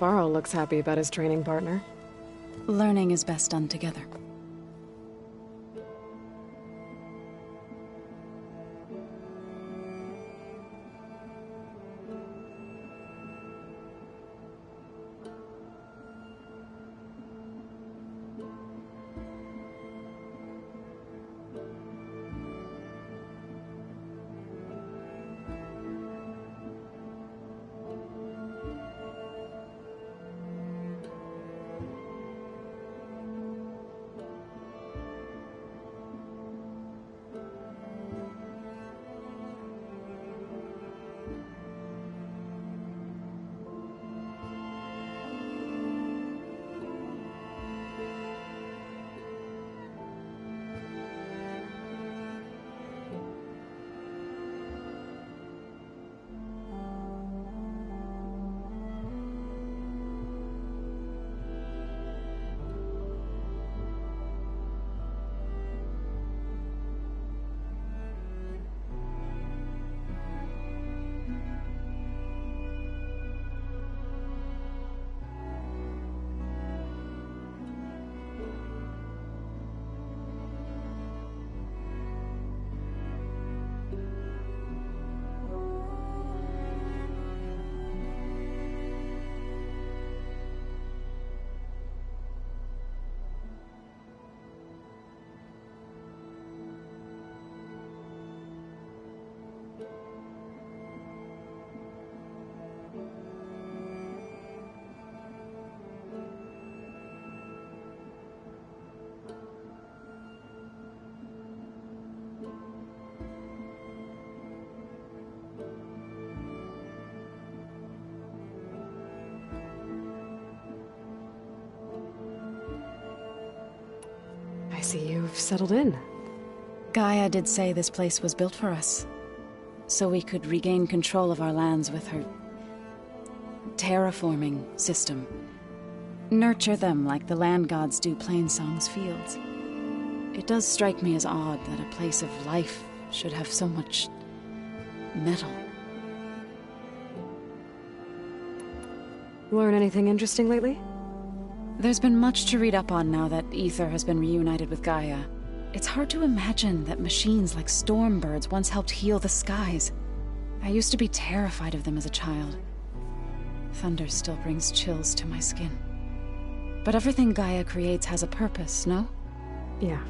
Varro looks happy about his training partner. Learning is best done together. I see you've settled in. Gaia did say this place was built for us, so we could regain control of our lands with her terraforming system. Nurture them like the land gods do Plainsong's fields. It does strike me as odd that a place of life should have so much metal. Learn anything interesting lately? There's been much to read up on now that Ether has been reunited with Gaia. It's hard to imagine that machines like stormbirds once helped heal the skies. I used to be terrified of them as a child. Thunder still brings chills to my skin. But everything Gaia creates has a purpose, no? Yeah.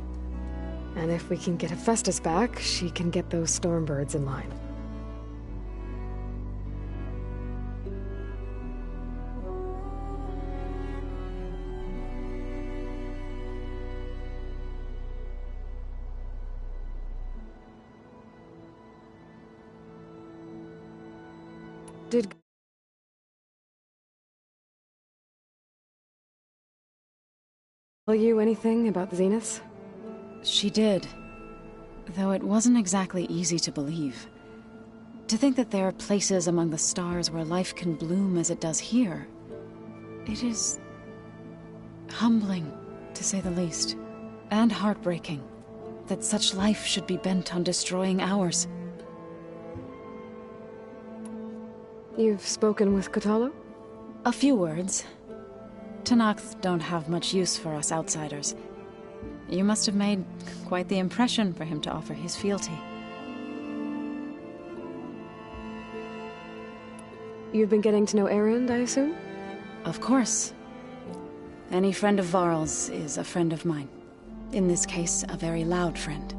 And if we can get Hephaestus back, she can get those stormbirds in line. Did tell you anything about the Zeniths? She did. Though it wasn't exactly easy to believe. To think that there are places among the stars where life can bloom as it does here. It is humbling, to say the least. And heartbreaking. That such life should be bent on destroying ours. You've spoken with Kotallo? A few words. Tenakth don't have much use for us outsiders. You must have made quite the impression for him to offer his fealty. You've been getting to know Erend, I assume? Of course. Any friend of Varl's is a friend of mine. In this case, a very loud friend.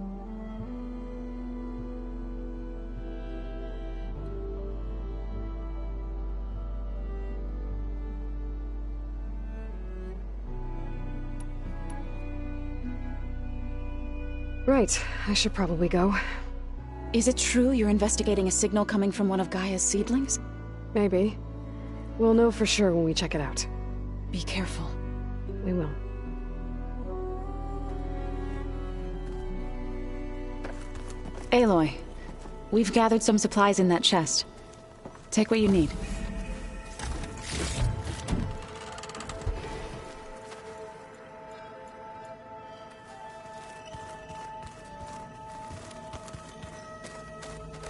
Right, I should probably go. Is it true you're investigating a signal coming from one of Gaia's seedlings? Maybe. We'll know for sure when we check it out. Be careful. We will. Aloy, we've gathered some supplies in that chest. Take what you need.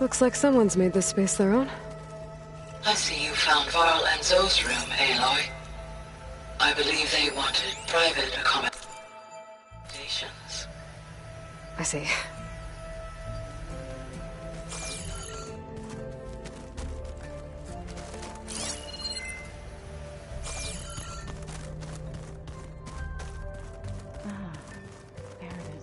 Looks like someone's made this space their own. I see you found Varl and Zoe's room, Aloy. I believe they wanted private accommodations. I see. There it is.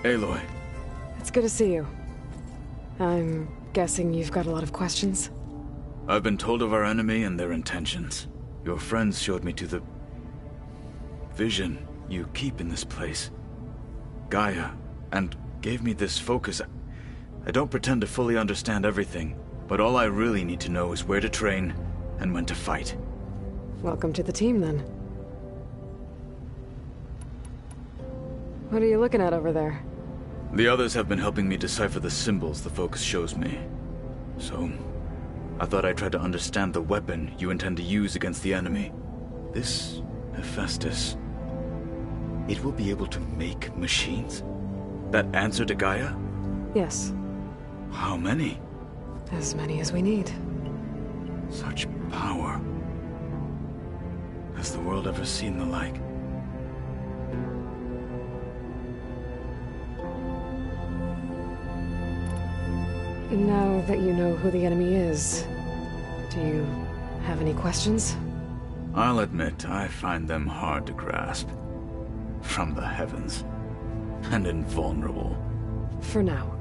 Aloy. It's good to see you. I'm guessing you've got a lot of questions? I've been told of our enemy and their intentions. Your friends showed me to the vision you keep in this place. Gaia, and gave me this focus. I don't pretend to fully understand everything, but all I really need to know is where to train and when to fight. Welcome to the team, then. What are you looking at over there? The others have been helping me decipher the symbols the focus shows me. So, I thought I'd try to understand the weapon you intend to use against the enemy. This Hephaestus, it will be able to make machines? That answer to Gaia? Yes. How many? As many as we need. Such power. Has the world ever seen the like? Now that you know who the enemy is, do you have any questions? I'll admit, I find them hard to grasp. From the heavens. And invulnerable. For now.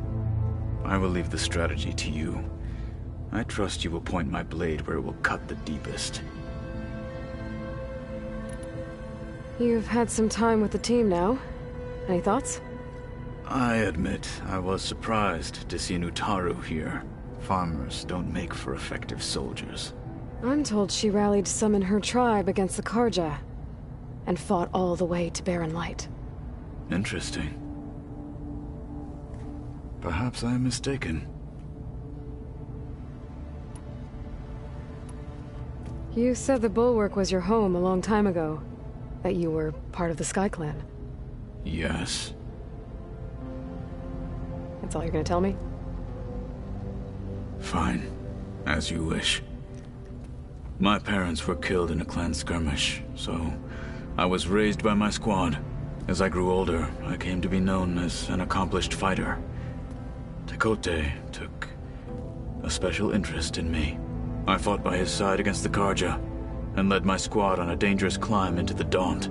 I will leave the strategy to you. I trust you will point my blade where it will cut the deepest. You've had some time with the team now. Any thoughts? I admit, I was surprised to see Nutaru here. Farmers don't make for effective soldiers. I'm told she rallied some in her tribe against the Karja, and fought all the way to Barren Light. Interesting. Perhaps I am mistaken. You said the Bulwark was your home a long time ago. That you were part of the Sky Clan. Yes. That's all you're gonna tell me? Fine. As you wish. My parents were killed in a clan skirmish, so I was raised by my squad. As I grew older, I came to be known as an accomplished fighter. Tekote took a special interest in me. I fought by his side against the Karja, and led my squad on a dangerous climb into the Daunt.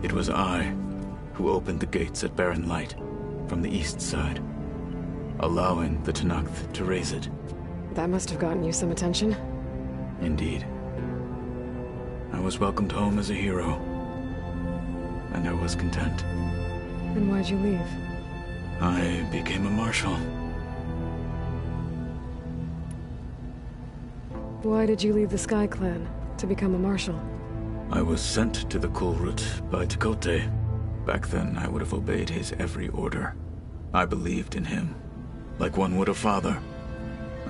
It was I who opened the gates at Barren Light from the east side, allowing the Tenakth to raise it. That must have gotten you some attention. Indeed. I was welcomed home as a hero, and I was content. Then why'd you leave? I became a marshal. Why did you leave the Sky Clan to become a marshal? I was sent to the Kulrut by Tekote. Back then, I would have obeyed his every order. I believed in him, like one would a father.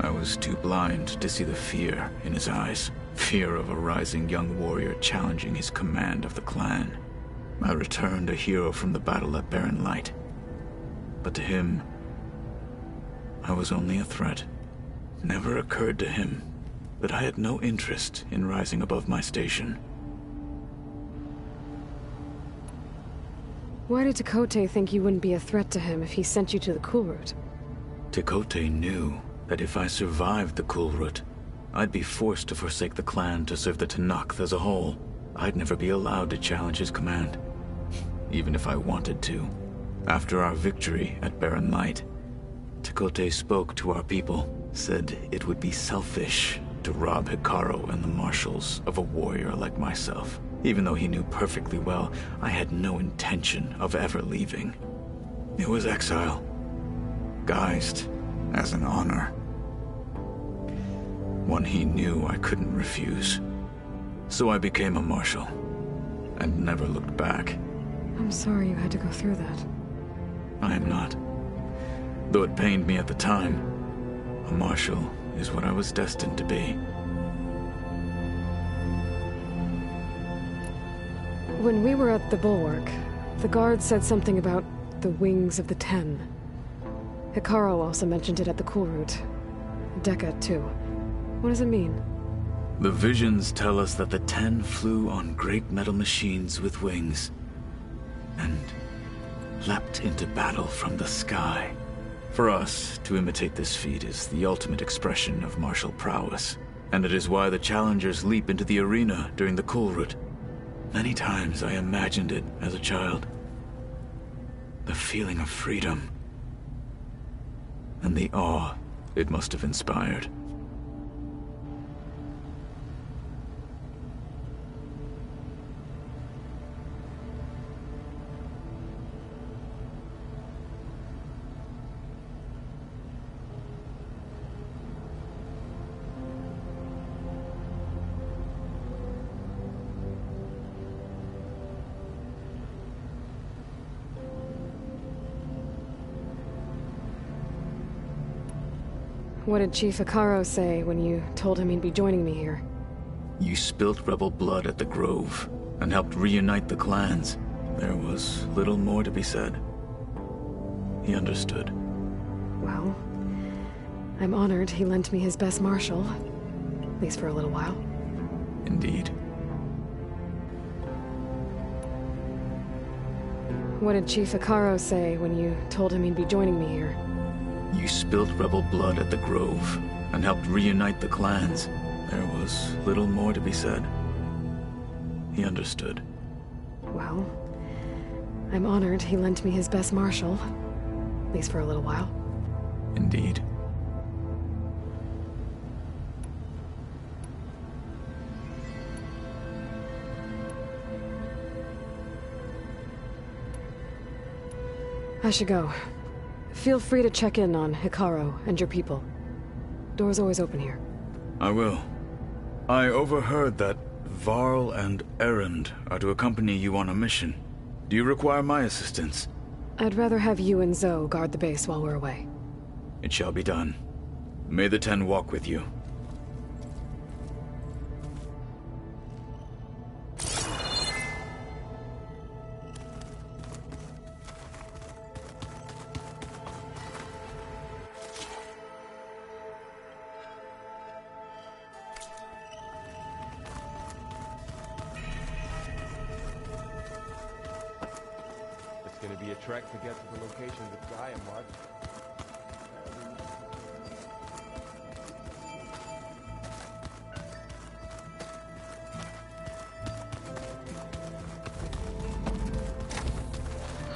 I was too blind to see the fear in his eyes. Fear of a rising young warrior challenging his command of the clan. I returned a hero from the battle at Barren Light. But to him, I was only a threat. Never occurred to him that I had no interest in rising above my station. Why did Tekote think you wouldn't be a threat to him if he sent you to the Kulrut? Tekote knew that if I survived the Kulrut, I'd be forced to forsake the clan to serve the Tenakth as a whole. I'd never be allowed to challenge his command, even if I wanted to. After our victory at Barren Light, Tekote spoke to our people, said it would be selfish to rob Hikaru and the marshals of a warrior like myself. Even though he knew perfectly well I had no intention of ever leaving. It was exile, guised as an honor. One he knew I couldn't refuse. So I became a marshal, and never looked back. I'm sorry you had to go through that. I am not. Though it pained me at the time, a marshal is what I was destined to be. When we were at the Bulwark, the guard said something about the Wings of the Ten. Hikaru also mentioned it at the Kulrut. Dekka, too. What does it mean? The visions tell us that the Ten flew on great metal machines with wings, and leapt into battle from the sky. For us, to imitate this feat is the ultimate expression of martial prowess, and it is why the challengers leap into the arena during the Kulrut. Many times I imagined it as a child. The feeling of freedom, and the awe it must have inspired. What did Chief Hikaru say when you told him he'd be joining me here? You spilt rebel blood at the Grove, and helped reunite the clans. There was little more to be said. He understood. Well, I'm honored he lent me his best marshal. At least for a little while. Indeed. What did Chief Hikaru say when you told him he'd be joining me here? You spilt rebel blood at the Grove, and helped reunite the clans. There was little more to be said. He understood. Well, I'm honored he lent me his best marshal. At least for a little while. Indeed. I should go. Feel free to check in on Hikaru and your people. Door's always open here. I will. I overheard that Varl and Erend are to accompany you on a mission. Do you require my assistance? I'd rather have you and Zoe guard the base while we're away. It shall be done. May the Ten walk with you. It's gonna be a trek to get to the location that Gaia marked.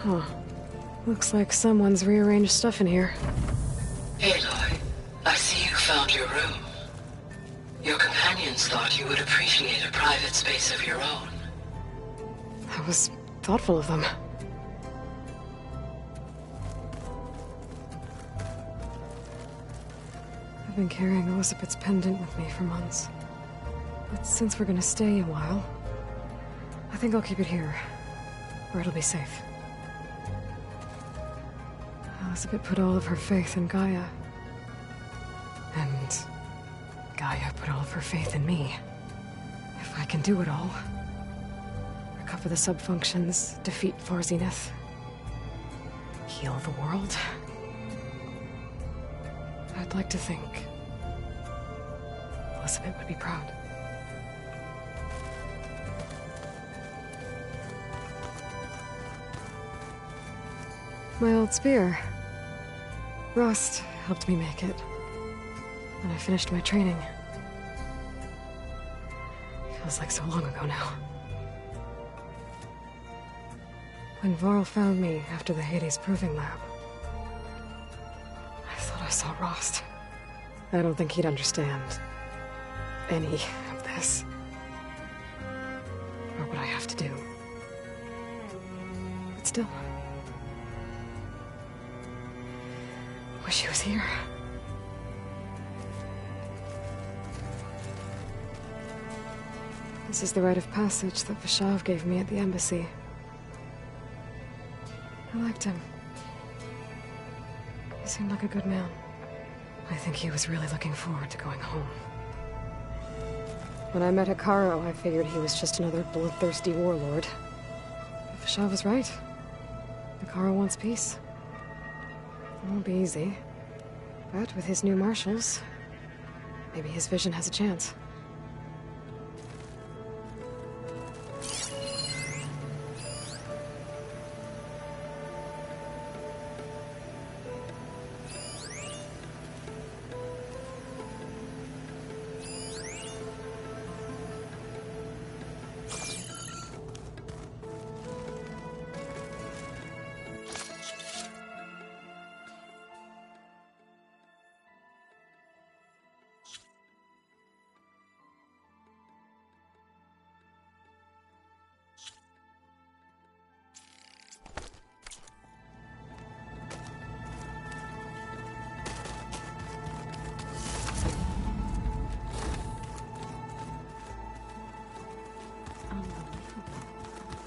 Huh. Looks like someone's rearranged stuff in here. Aloy, I see you found your room. Your companions thought you would appreciate a private space of your own. That was thoughtful of them. I've been carrying Elizabeth's pendant with me for months. But since we're gonna stay a while, I think I'll keep it here, where it'll be safe. Elizabeth put all of her faith in Gaia. And Gaia put all of her faith in me. If I can do it all, recover the subfunctions, defeat Farzenith, heal the world, I'd like to think Elizabeth would be proud. My old spear. Rust helped me make it when I finished my training. Feels like so long ago now. When Varl found me after the Hades Proving Lab, I thought I saw Rost. I don't think he'd understand any of this, or what I have to do. But still, wish he was here. This is the rite of passage that Vashav gave me at the embassy. I liked him. He seemed like a good man. I think he was really looking forward to going home. When I met Hikaru, I figured he was just another bloodthirsty warlord. But Vashav was right. Hikaru wants peace. It won't be easy. But with his new marshals, maybe his vision has a chance.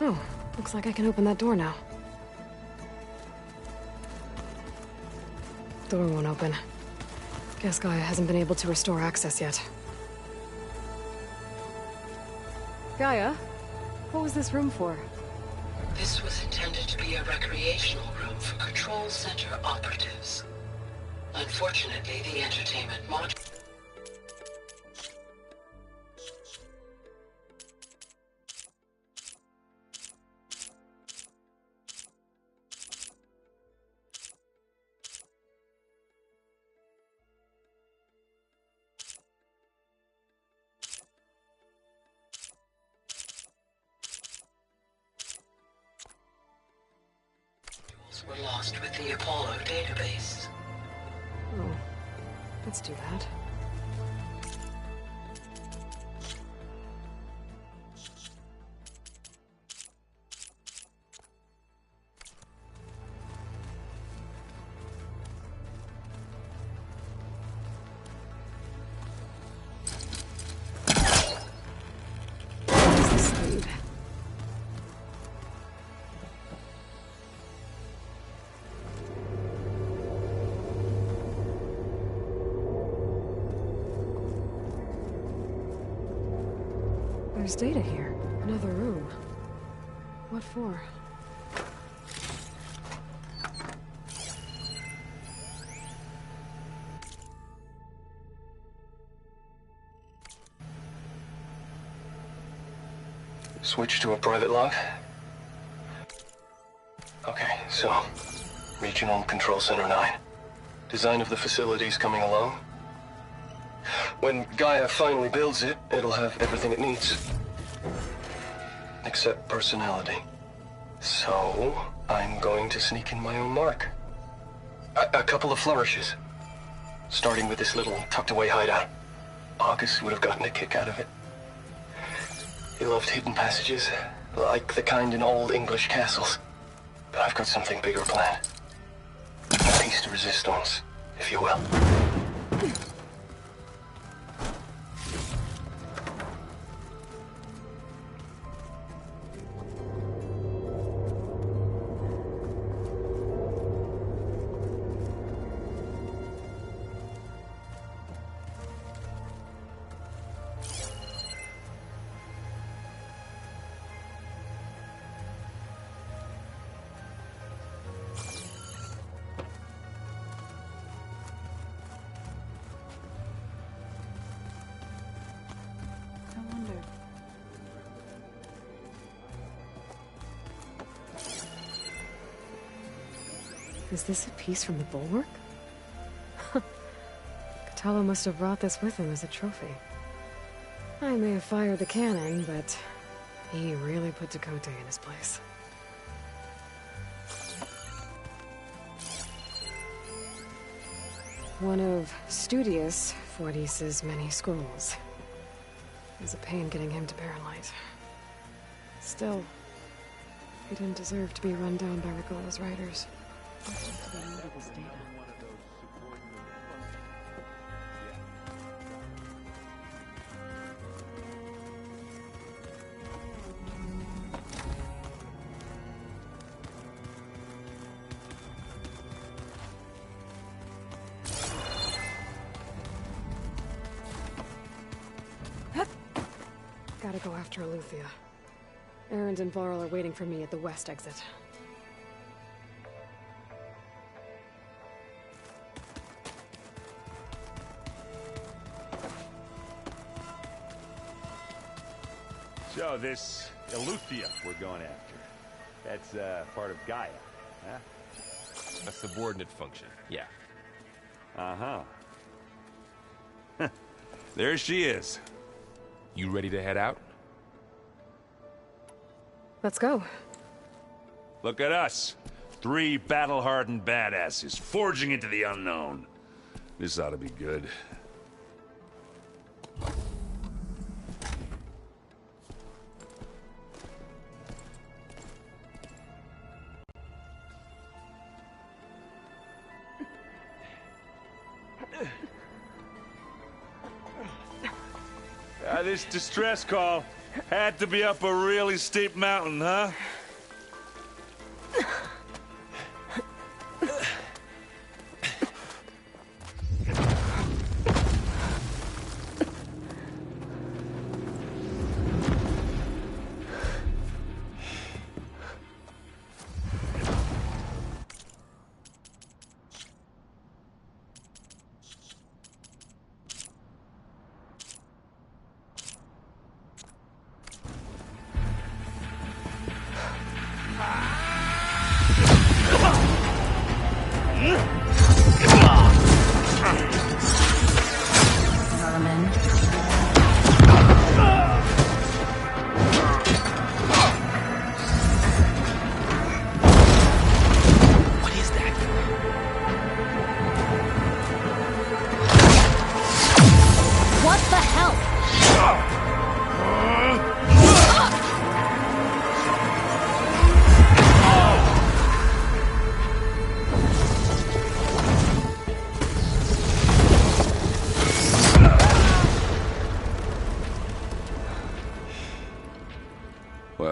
Oh, looks like I can open that door now. Door won't open. Guess Gaia hasn't been able to restore access yet. Gaia, what was this room for? This was intended to be a recreational room for Control Center operatives. Unfortunately, the entertainment module were lost with the Apollo database. Oh, let's do that. There's data here. Another room. What for? Switch to a private log? Okay, so... Regional Control Center 9. Design of the facility's coming along. When Gaia finally builds it, it'll have everything it needs. Except personality. So, I'm going to sneak in my own mark. A couple of flourishes. Starting with this little tucked-away hideout. August would have gotten a kick out of it. He loved hidden passages, like the kind in old English castles. But I've got something bigger planned. A piece de resistance, if you will. Is this a piece from the bulwark? Katalo must have brought this with him as a trophy. I may have fired the cannon, but he really put Dakota in his place. One of Studious Fortis's many scrolls. It was a pain getting him to Barrelight. Still, he didn't deserve to be run down by Rigola's riders. Gotta go after Aletheia. Erend and Varl are waiting for me at the west exit. So, this Aletheia we're going after, that's part of Gaia, huh? A subordinate function, yeah. Uh-huh. There she is. You ready to head out? Let's go. Look at us. 3 battle-hardened badasses forging into the unknown. This ought to be good. This distress call had to be up a really steep mountain, huh?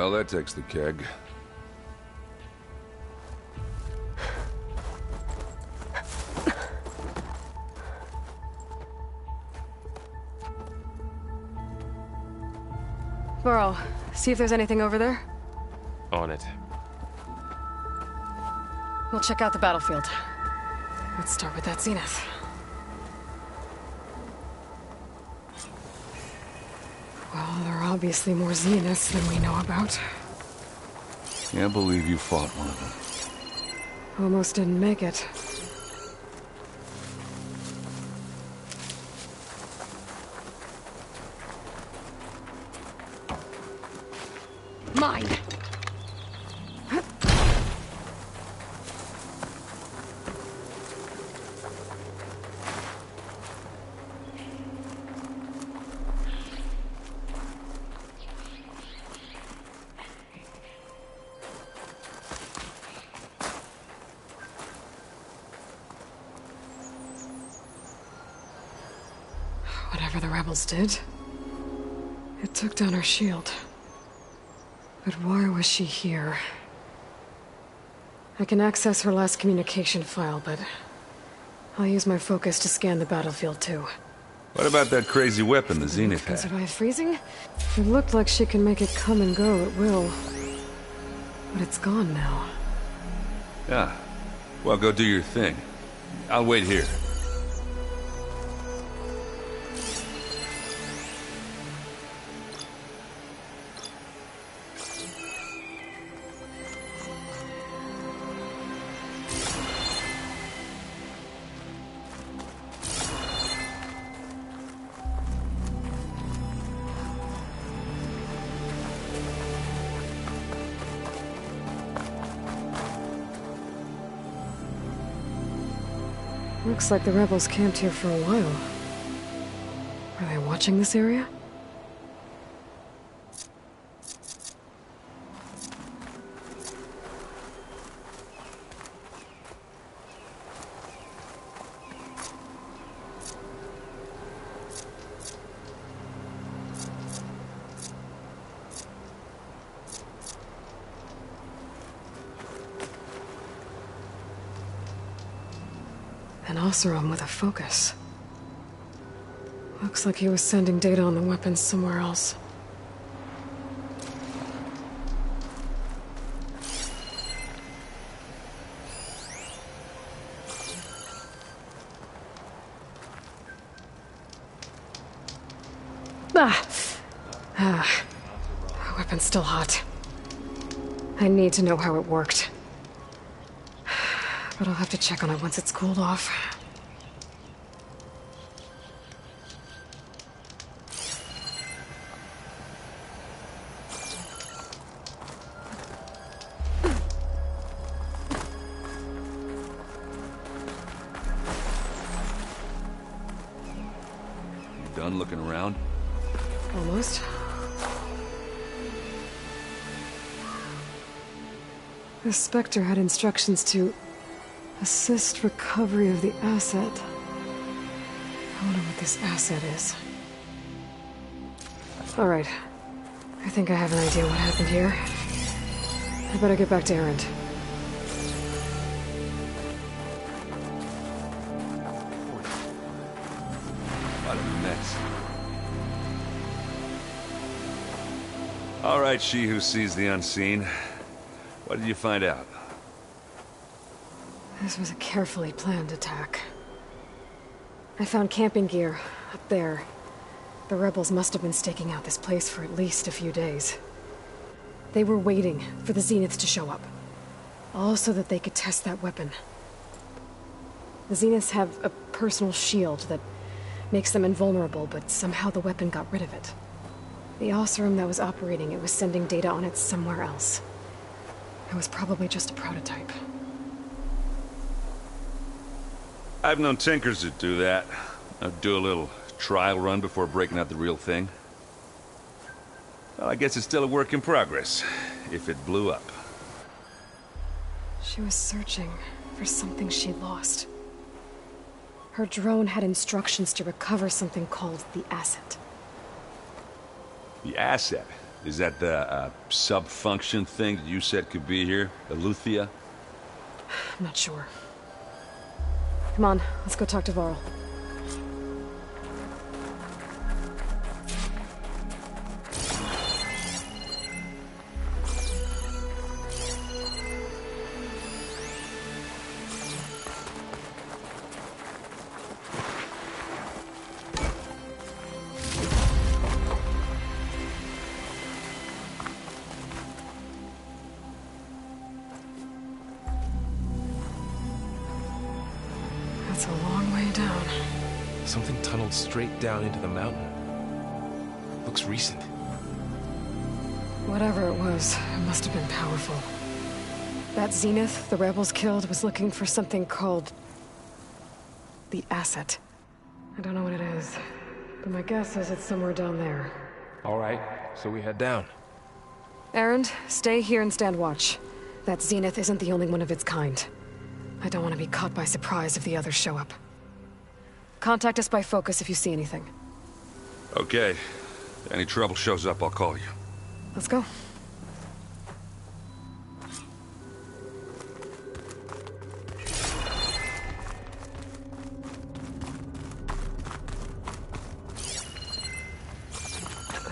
Well, that takes the keg. Burl, see if there's anything over there. On it. We'll check out the battlefield. Let's start with that zenith. Well, there are obviously more zeniths than we know about. Can't believe you fought one of them. Almost didn't make it. Mine! Whatever the rebels did, it took down her shield. But why was she here? I can access her last communication file, but I'll use my focus to scan the battlefield too. What about that crazy weapon the Zenith Can had? survive freezing? It looked like she can make it come and go at will. But it's gone now. Yeah. Well, go do your thing. I'll wait here. Looks like the rebels camped here for a while. Are they watching this area? An Oseram with a focus. Looks like he was sending data on the weapons somewhere else. The weapon's still hot. I need to know how it worked. But I'll have to check on it once it's cooled off. You done looking around? Almost. The Spectre had instructions to assist recovery of the asset. I wonder what this asset is. Alright. I think I have an idea what happened here. I better get back to Erend. What a mess. All right, she who sees the unseen. What did you find out? This was a carefully planned attack. I found camping gear up there. The rebels must have been staking out this place for at least a few days. They were waiting for the Zeniths to show up. All so that they could test that weapon. The Zeniths have a personal shield that makes them invulnerable, but somehow the weapon got rid of it. The Oseram that was operating it was sending data on it somewhere else. It was probably just a prototype. I've known tinkers that do that. I'd do a little trial run before breaking out the real thing. Well, I guess it's still a work in progress, if it blew up. She was searching for something she lost. Her drone had instructions to recover something called the asset. The asset? Is that the sub-function thing that you said could be here? Eleuthia? I'm not sure. Come on, let's go talk to Varl. That's a long way down. Something tunneled straight down into the mountain. Looks recent. Whatever it was, it must have been powerful. That Zenith the rebels killed was looking for something called the Asset. I don't know what it is, but my guess is it's somewhere down there. All right, so we head down. Erend, stay here and stand watch. That Zenith isn't the only one of its kind. I don't want to be caught by surprise if the others show up. Contact us by focus if you see anything. Okay. If any trouble shows up, I'll call you. Let's go.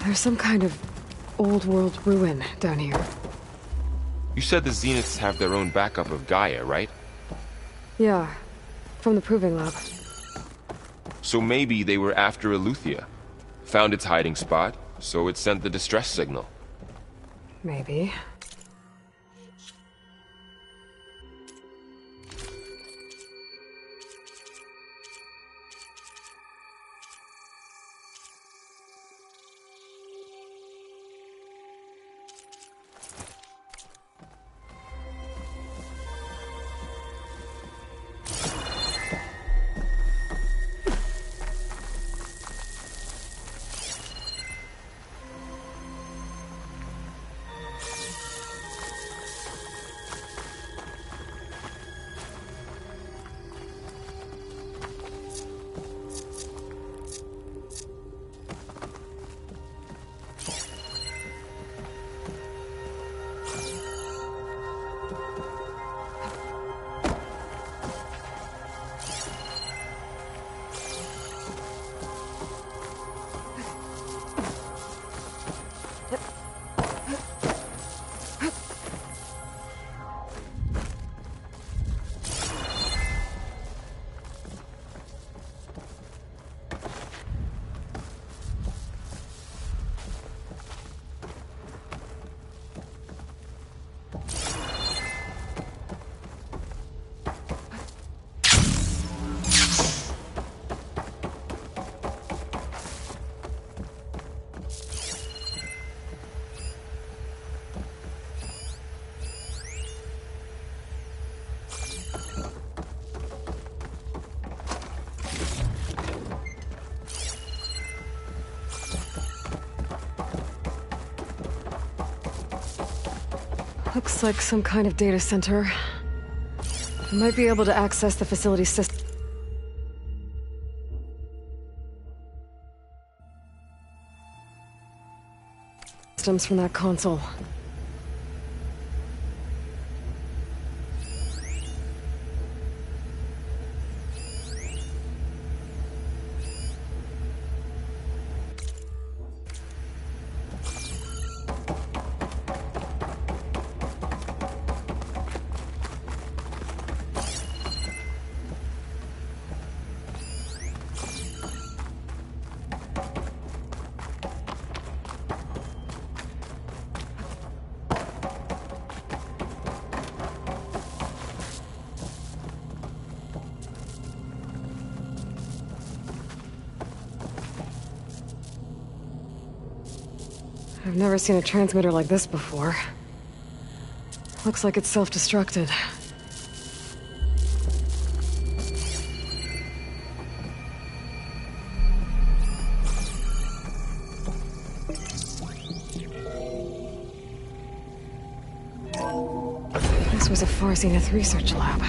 There's some kind of old world ruin down here. You said the Zeniths have their own backup of Gaia, right? Yeah, from the Proving Lab. So maybe they were after Eleuthia. Found its hiding spot, so it sent the distress signal. Maybe. Looks like some kind of data center. I might be able to access the facility systems from that console. I've never seen a transmitter like this before. Looks like it's self-destructed. This was a Far Zenith research lab.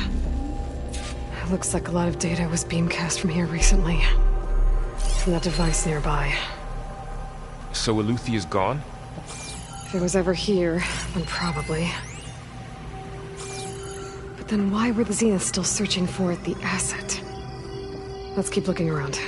Looks like a lot of data was beamcast from here recently. From that device nearby. So Eleuthia is gone? If it was ever here, then probably. But then why were the Zeniths still searching for the asset? Let's keep looking around.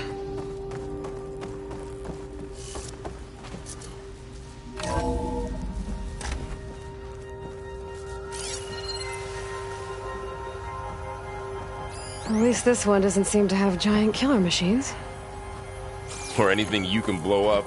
At least this one doesn't seem to have giant killer machines. Or anything you can blow up.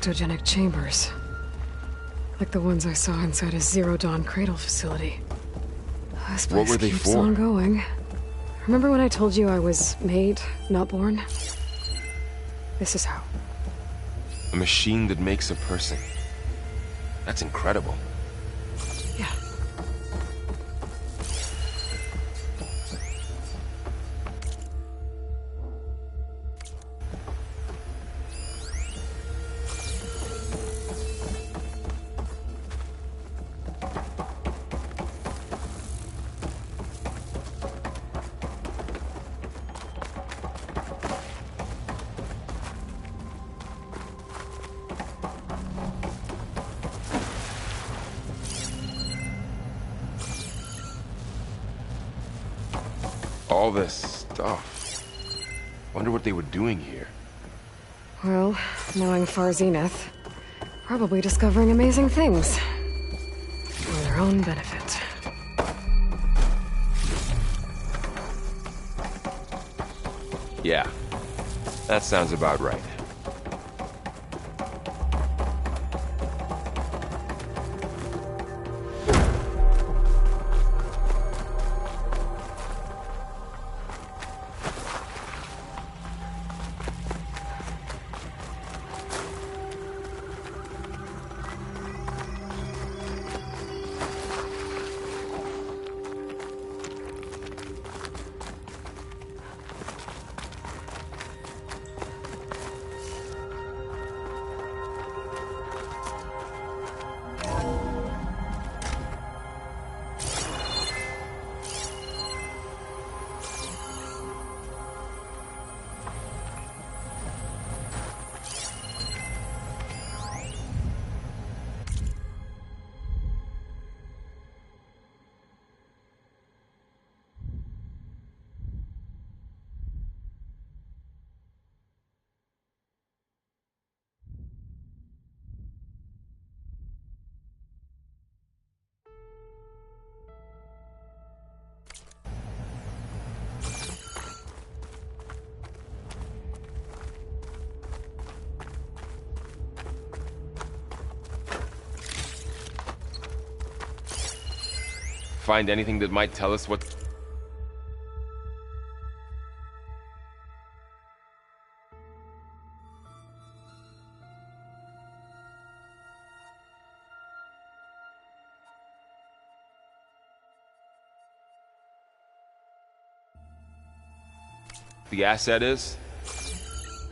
Ectogenic chambers. Like the ones I saw inside a Zero Dawn cradle facility. This place What were they keeps for? on going. Remember when I told you I was made, not born? This is how. A machine that makes a person. That's incredible. Yeah. All this stuff. Wonder what they were doing here. Well, knowing Far Zenith, probably discovering amazing things. For their own benefit. Yeah, that sounds about right. Find anything that might tell us what... the asset is?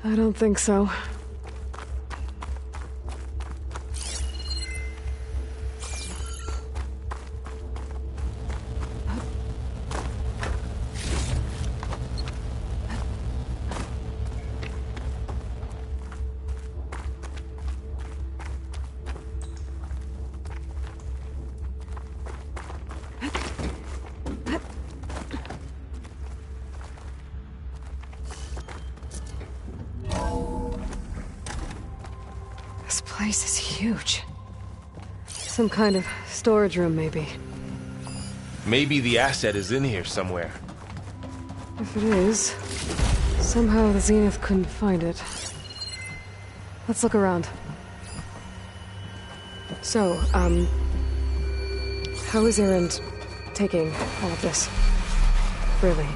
I don't think so. This place is huge. Some kind of storage room, maybe. Maybe the asset is in here somewhere. If it is, somehow the Zenith couldn't find it. Let's look around. So, how is Erend taking all of this? Really?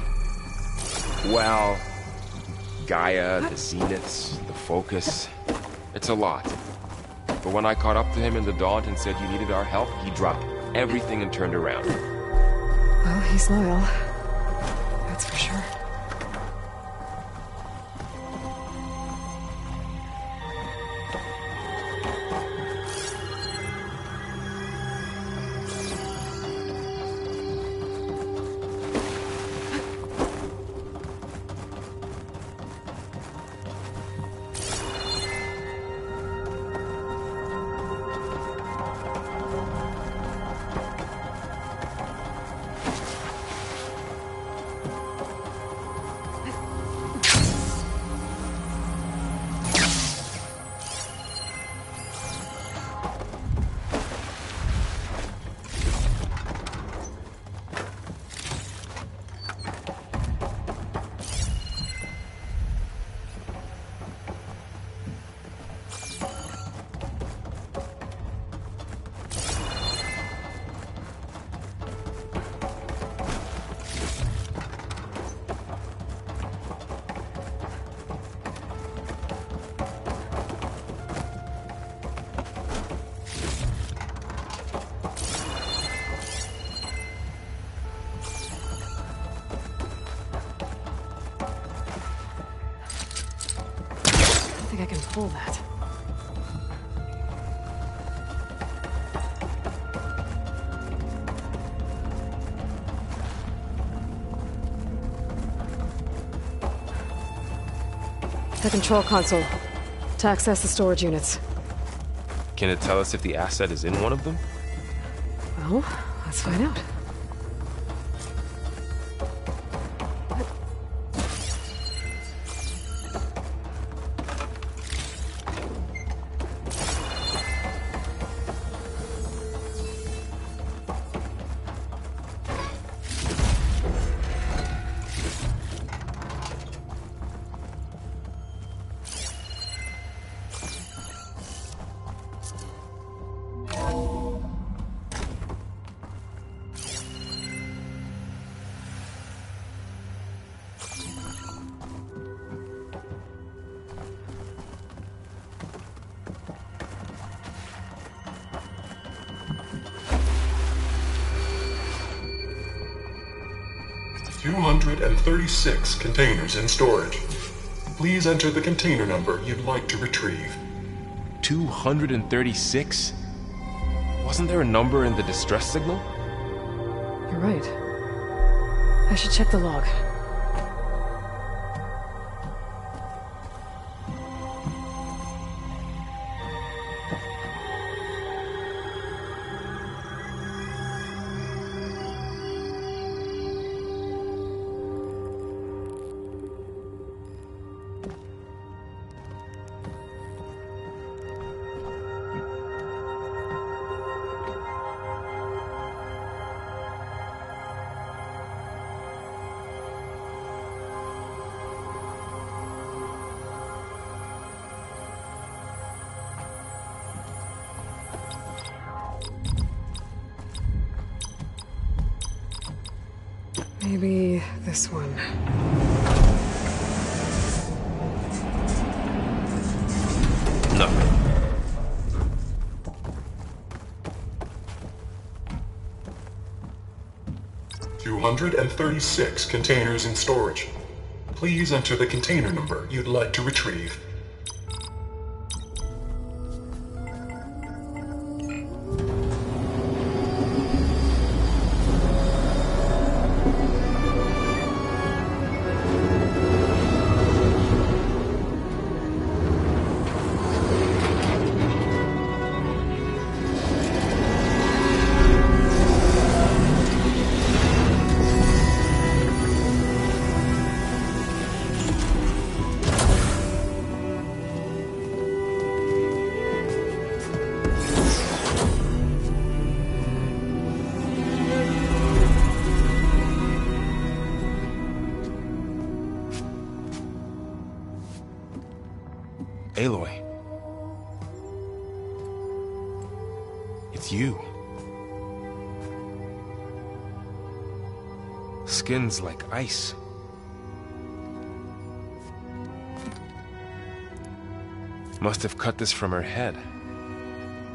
Well, Gaia, the Zeniths, the Focus. It's a lot. But when I caught up to him in the Daunt and said you needed our help, he dropped everything and turned around. Well, he's loyal. That's for sure. I can pull that. The control console. To access the storage units. Can it tell us if the asset is in one of them? Well, let's find out. $236 containers in storage. Please enter the container number you'd like to retrieve. 236? Wasn't there a number in the distress signal? You're right. I should check the log. Maybe this one. Nothing. $236 containers in storage. Please enter the container number you'd like to retrieve. Aloy. It's you. Skin's like ice. Must have cut this from her head.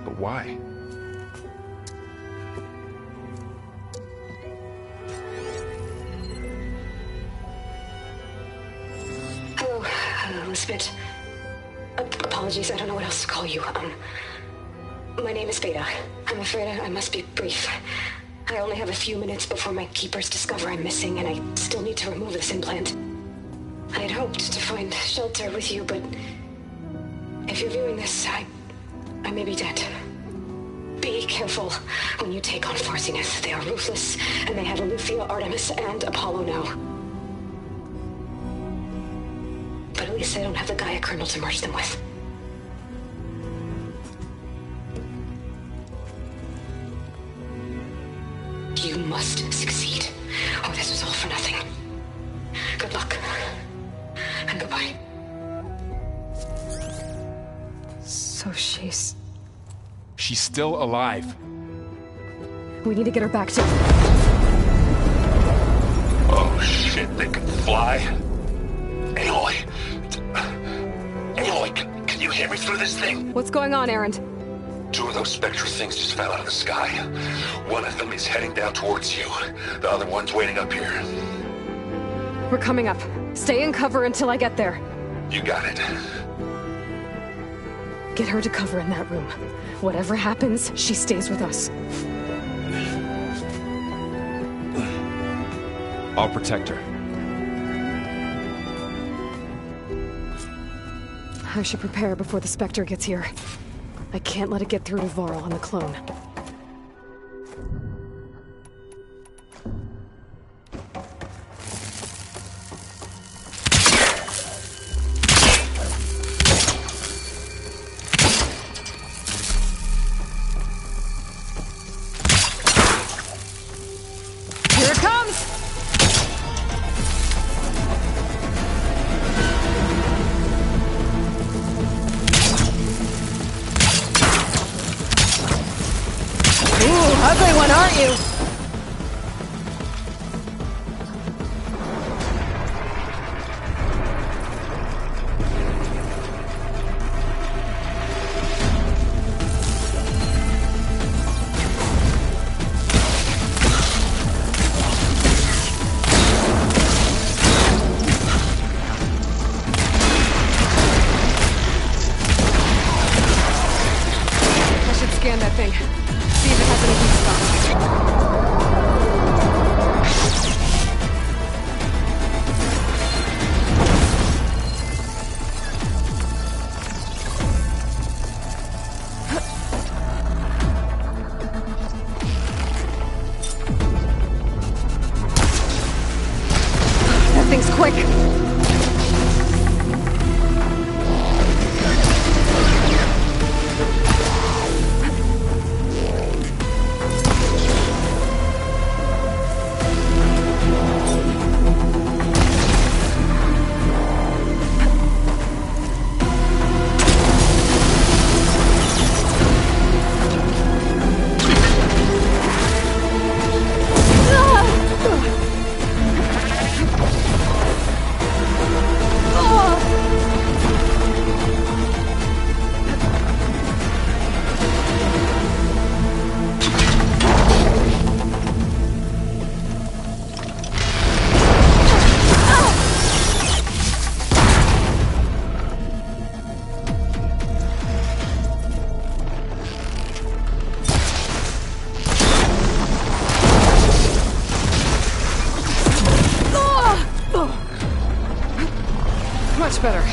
But why? Hello, Elizabeth. Apologies, I don't know what else to call you. My name is Beta. I'm afraid I must be brief. I only have a few minutes before my keepers discover I'm missing, and I still need to remove this implant. I had hoped to find shelter with you, but if you're viewing this, I may be dead. Be careful when you take on Farsiness. They are ruthless, and they have Aletheia, Artemis, and Apollo now. But at least they don't have the Gaia kernel to merge them with. You must succeed, or this was all for nothing. Good luck, and goodbye. So she's still alive. We need to get her back to... Oh shit, they can fly? Aloy! Aloy, can you hear me through this thing? What's going on, Erend? 2 of those spectral things just fell out of the sky. One of them is heading down towards you. The other one's waiting up here. We're coming up. Stay in cover until I get there. You got it. Get her to cover in that room. Whatever happens, she stays with us. I'll protect her. I should prepare before the Spectre gets here. I can't let it get through to Varl and the clone. Here it comes! Ugly one, aren't you? I should scan that thing. See if it has any weak spots. That thing's quick. Much better.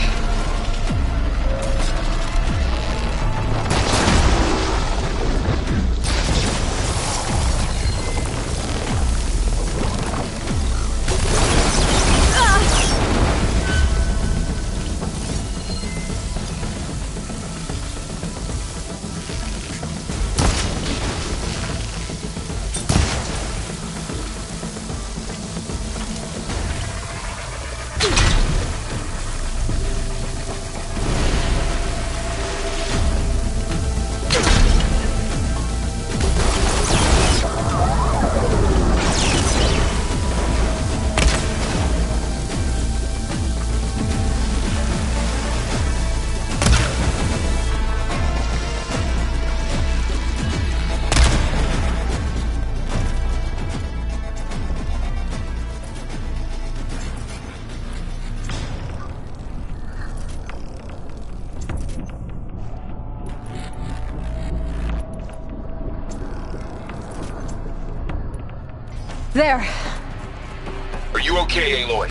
There. Are you okay, Aloy?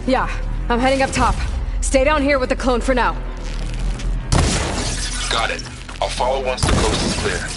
Yeah, I'm heading up top. Stay down here with the clone for now. Got it. I'll follow once the coast is clear.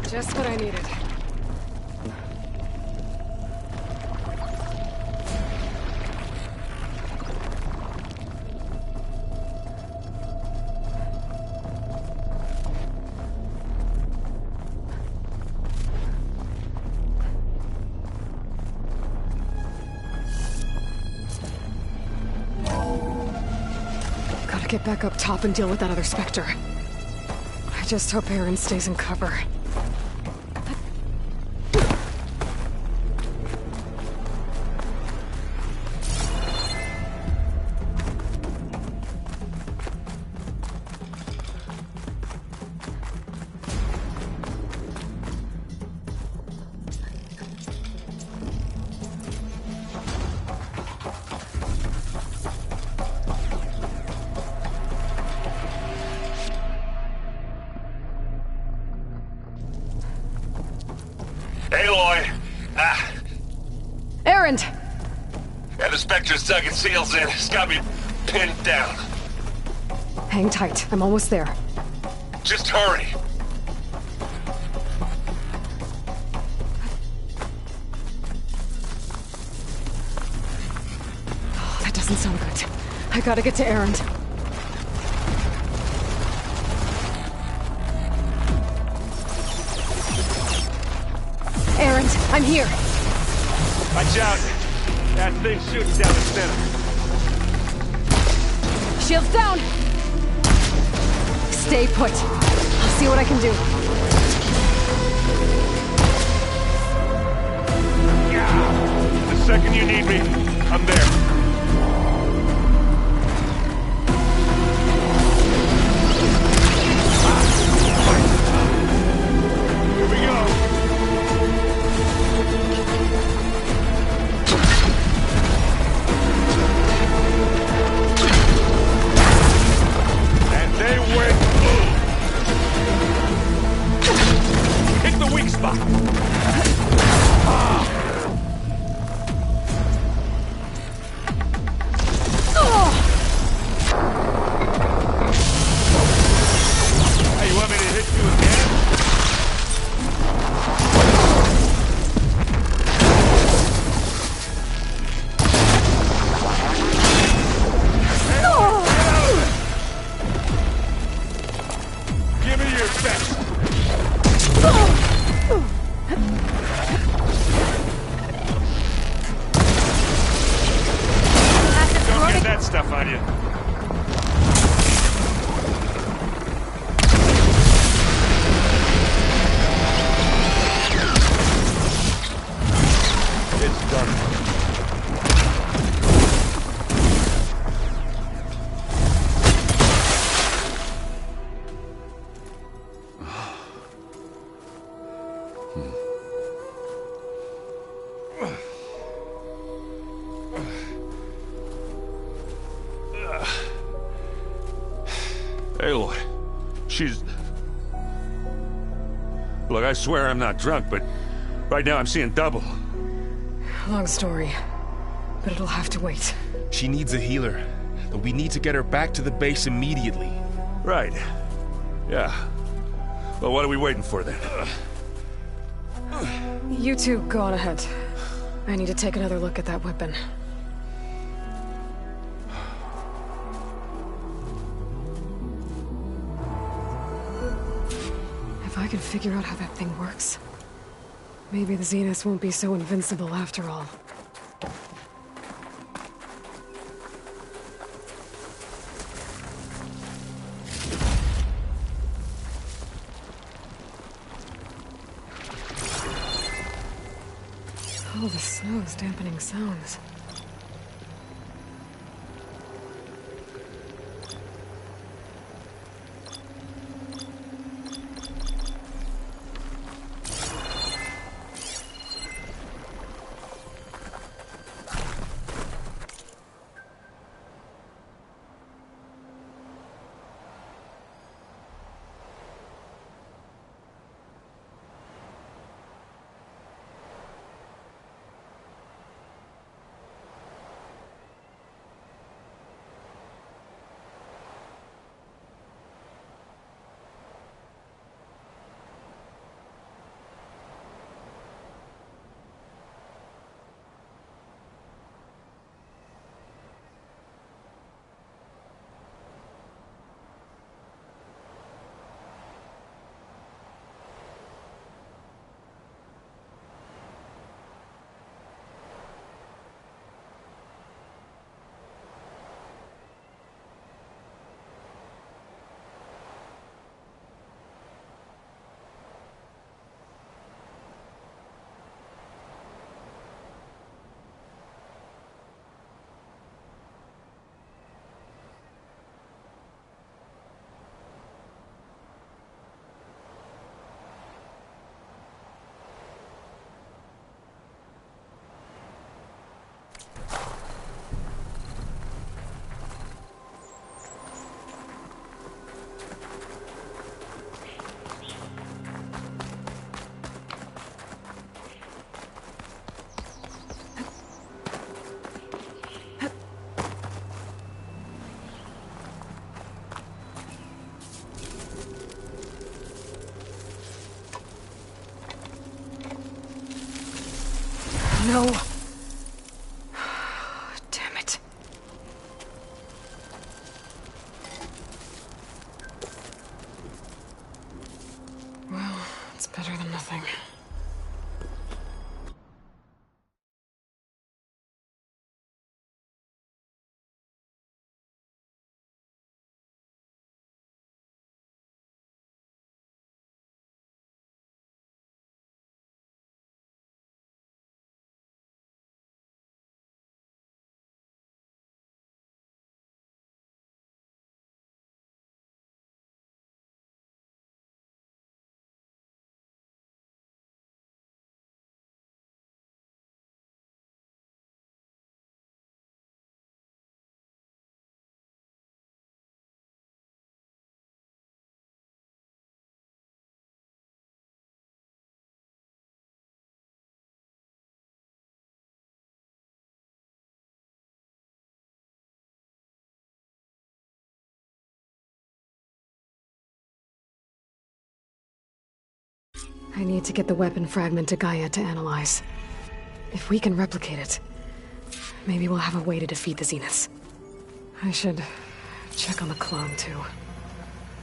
Just what I needed. Gotta get back up top and deal with that other Spectre. I just hope Aaron stays in cover. Aloy! Erend! Yeah, the Spectre's dug its heels in. It's got me pinned down. Hang tight. I'm almost there. Just hurry. Oh, that doesn't sound good. I gotta get to Erend. Erend, I'm here. Watch out! That thing's shooting down the center. Shields down! Stay put. I'll see what I can do. The second you need me, I'm there. Here we go. And they went boom. Hit the weak spot. Hey, you want me to hit you again? Give me your best. Don't get that stuff on you. It's done. Aloy, she's... Look, I swear I'm not drunk, but right now I'm seeing double. Long story, but it'll have to wait. She needs a healer, but we need to get her back to the base immediately. Right. Yeah. Well, what are we waiting for then? You two go on ahead. I need to take another look at that weapon. If I can figure out how that thing works, maybe the Zeniths won't be so invincible after all. All the snow's dampening sounds. No. Damn it. Well, it's better than nothing. I need to get the weapon fragment to Gaia to analyze. If we can replicate it, maybe we'll have a way to defeat the Zeniths. I should check on the clone, too.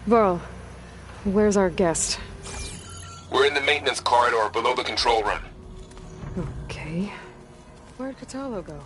Varl, where's our guest? We're in the maintenance corridor below the control room. Okay. Where'd Katalo go?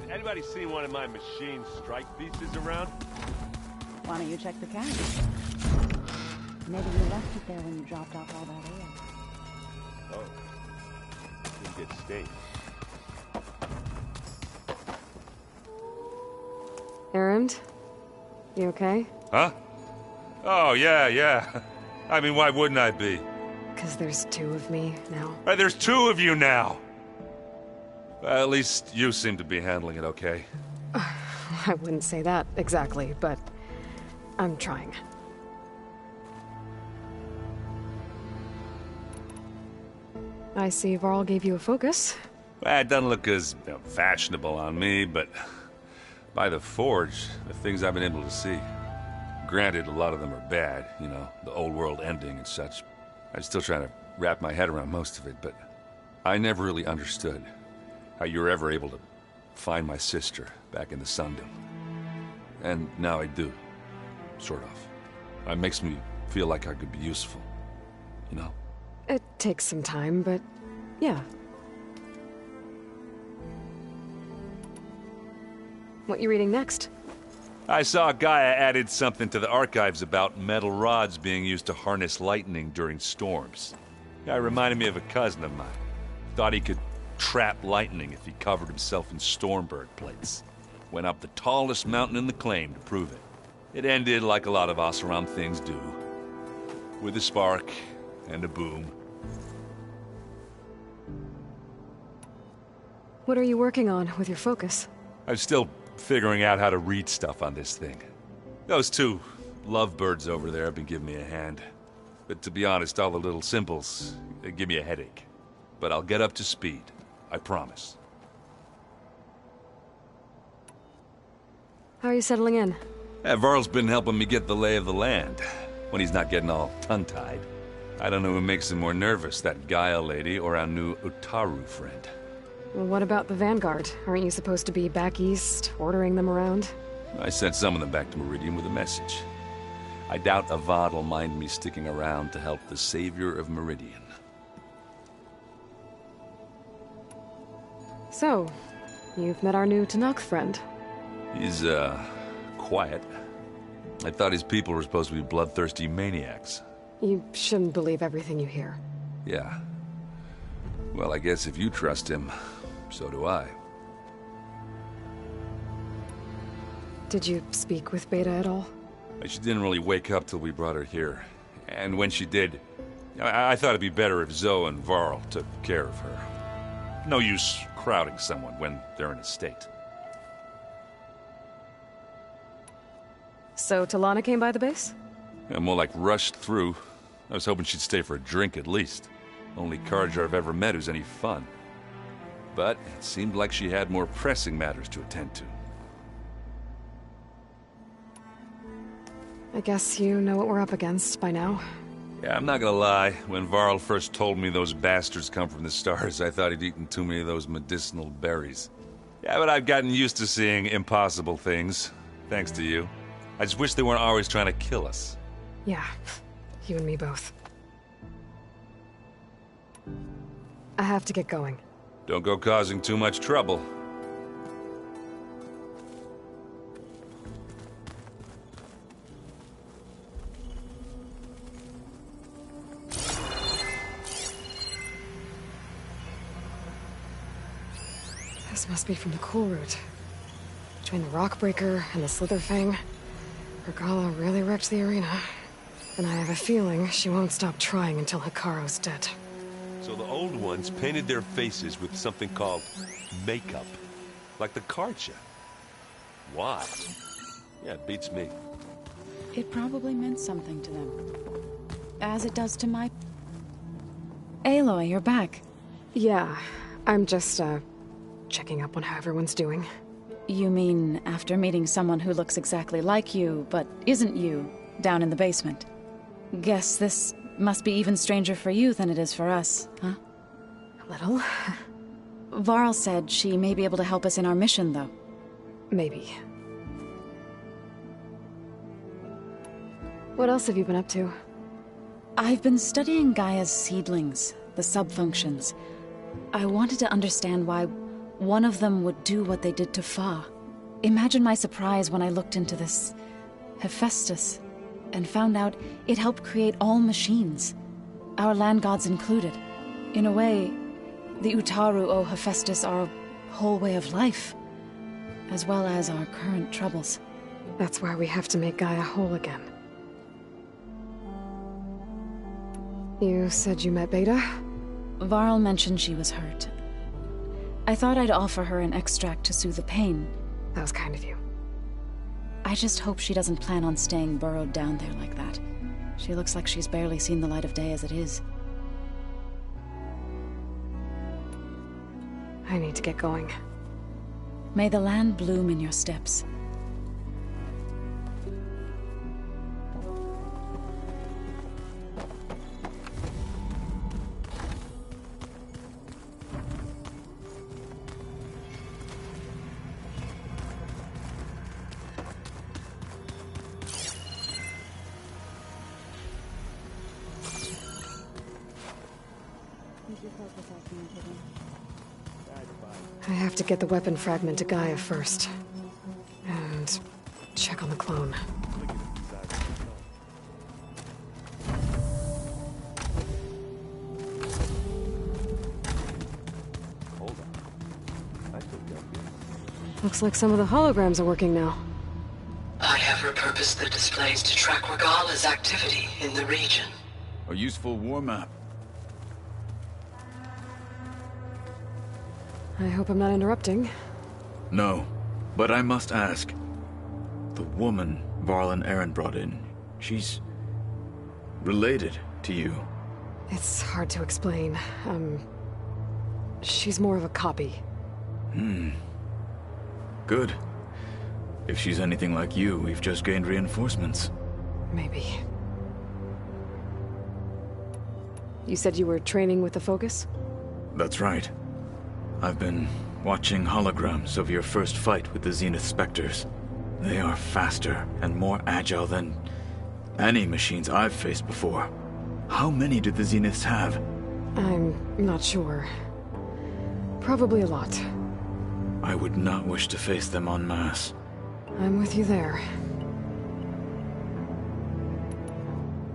Anybody seen one of my machine strike pieces around? Why don't you check the cache? Maybe you left it there when you dropped off all that ale. Oh. Didn't get stained. Errand? You okay? Huh? Oh, yeah. I mean, why wouldn't I be? 'Cause there's two of me now. Right, there's two of you now! Well, at least you seem to be handling it okay. I wouldn't say that exactly, but I'm trying. I see Varl gave you a focus. Well, it doesn't look as fashionable on me, but by the Forge, the things I've been able to see. Granted, a lot of them are bad, you know, the old world ending and such. I'm still trying to wrap my head around most of it, but I never really understood how you were ever able to find my sister back in the Sundom. And now I do, sort of. It makes me feel like I could be useful, you know? It takes some time, but yeah. What you reading next? I saw Gaia added something to the archives about metal rods being used to harness lightning during storms. Guy reminded me of a cousin of mine. Thought he could trap lightning if he covered himself in Stormbird plates. Went up the tallest mountain in the claim to prove it. It ended like a lot of Oseram things do. With a spark and a boom. What are you working on with your focus? I'm still figuring out how to read stuff on this thing. Those two lovebirds over there have been giving me a hand. But to be honest, all the little symbols, they give me a headache. But I'll get up to speed. I promise. How are you settling in? Varl's been helping me get the lay of the land, when he's not getting all tongue-tied. I don't know who makes him more nervous, that Gaia lady or our new Utaru friend. Well, what about the Vanguard? Aren't you supposed to be back east, ordering them around? I sent some of them back to Meridian with a message. I doubt Avad will mind me sticking around to help the savior of Meridian. So, you've met our new Tanakh friend. He's, quiet. I thought his people were supposed to be bloodthirsty maniacs. You shouldn't believe everything you hear. Yeah. Well, I guess if you trust him, so do I. Did you speak with Beta at all? She didn't really wake up till we brought her here. And when she did, I thought it'd be better if Zoe and Varl took care of her. No use crowding someone when they're in a state. So Talana came by the base? Yeah, more like rushed through. I was hoping she'd stay for a drink at least. Only Carja I've ever met who's any fun. But it seemed like she had more pressing matters to attend to. I guess you know what we're up against by now. Yeah, I'm not gonna lie. When Varl first told me those bastards come from the stars, I thought he'd eaten too many of those medicinal berries. Yeah, but I've gotten used to seeing impossible things, thanks to you. I just wish they weren't always trying to kill us. Yeah, you and me both. I have to get going. Don't go causing too much trouble. This must be from the cool route. Between the Rockbreaker and the Slither Fang, Regala really wrecked the arena. And I have a feeling she won't stop trying until Hikaru's dead. So the old ones painted their faces with something called makeup. Like the Karcha. Why? Yeah, it beats me. It probably meant something to them. As it does to my... Aloy, you're back. Yeah, I'm just, checking up on how everyone's doing. You mean after meeting someone who looks exactly like you, but isn't you, down in the basement? Guess this must be even stranger for you than it is for us, huh? A little. Varl said she may be able to help us in our mission, though. Maybe. What else have you been up to? I've been studying Gaia's seedlings, the subfunctions. I wanted to understand why one of them would do what they did to Fa. Imagine my surprise when I looked into this Hephaestus and found out it helped create all machines, our land gods included. In a way, the Utaru owe Hephaestus our whole way of life, as well as our current troubles. That's why we have to make Gaia whole again. You said you met Beta? Varl mentioned she was hurt. I thought I'd offer her an extract to soothe the pain. That was kind of you. I just hope she doesn't plan on staying burrowed down there like that. She looks like she's barely seen the light of day as it is. I need to get going. May the land bloom in your steps. I have to get the weapon fragment to Gaia first. And check on the clone. Looks like some of the holograms are working now. I have repurposed the displays to track Regala's activity in the region. A useful war map. I hope I'm not interrupting. No, but I must ask. The woman Varl and Aaron brought in, she's related to you. It's hard to explain. She's more of a copy. Good. If she's anything like you, we've just gained reinforcements. Maybe. You said you were training with the Focus? That's right. I've been watching holograms of your first fight with the Zenith Spectres. They are faster and more agile than any machines I've faced before. How many do the Zeniths have? I'm not sure. Probably a lot. I would not wish to face them en masse. I'm with you there.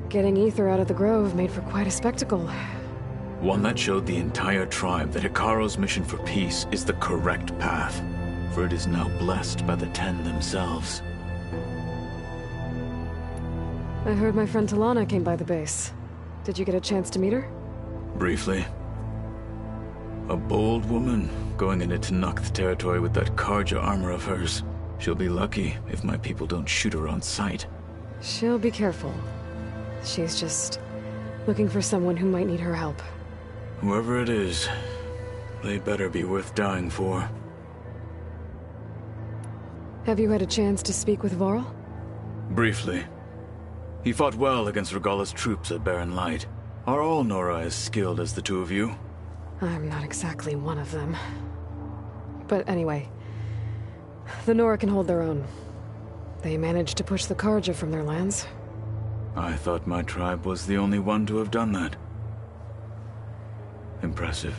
Getting Ether out of the Grove made for quite a spectacle. One that showed the entire tribe that Hikaro's mission for peace is the correct path, for it is now blessed by the Ten themselves. I heard my friend Talana came by the base. Did you get a chance to meet her? Briefly. A bold woman going into Tenakth territory with that Karja armor of hers. She'll be lucky if my people don't shoot her on sight. She'll be careful. She's just looking for someone who might need her help. Whoever it is, they better be worth dying for. Have you had a chance to speak with Varl? Briefly. He fought well against Regala's troops at Barren Light. Are all Nora as skilled as the two of you? I'm not exactly one of them. But anyway, the Nora can hold their own. They managed to push the Karja from their lands. I thought my tribe was the only one to have done that. Impressive.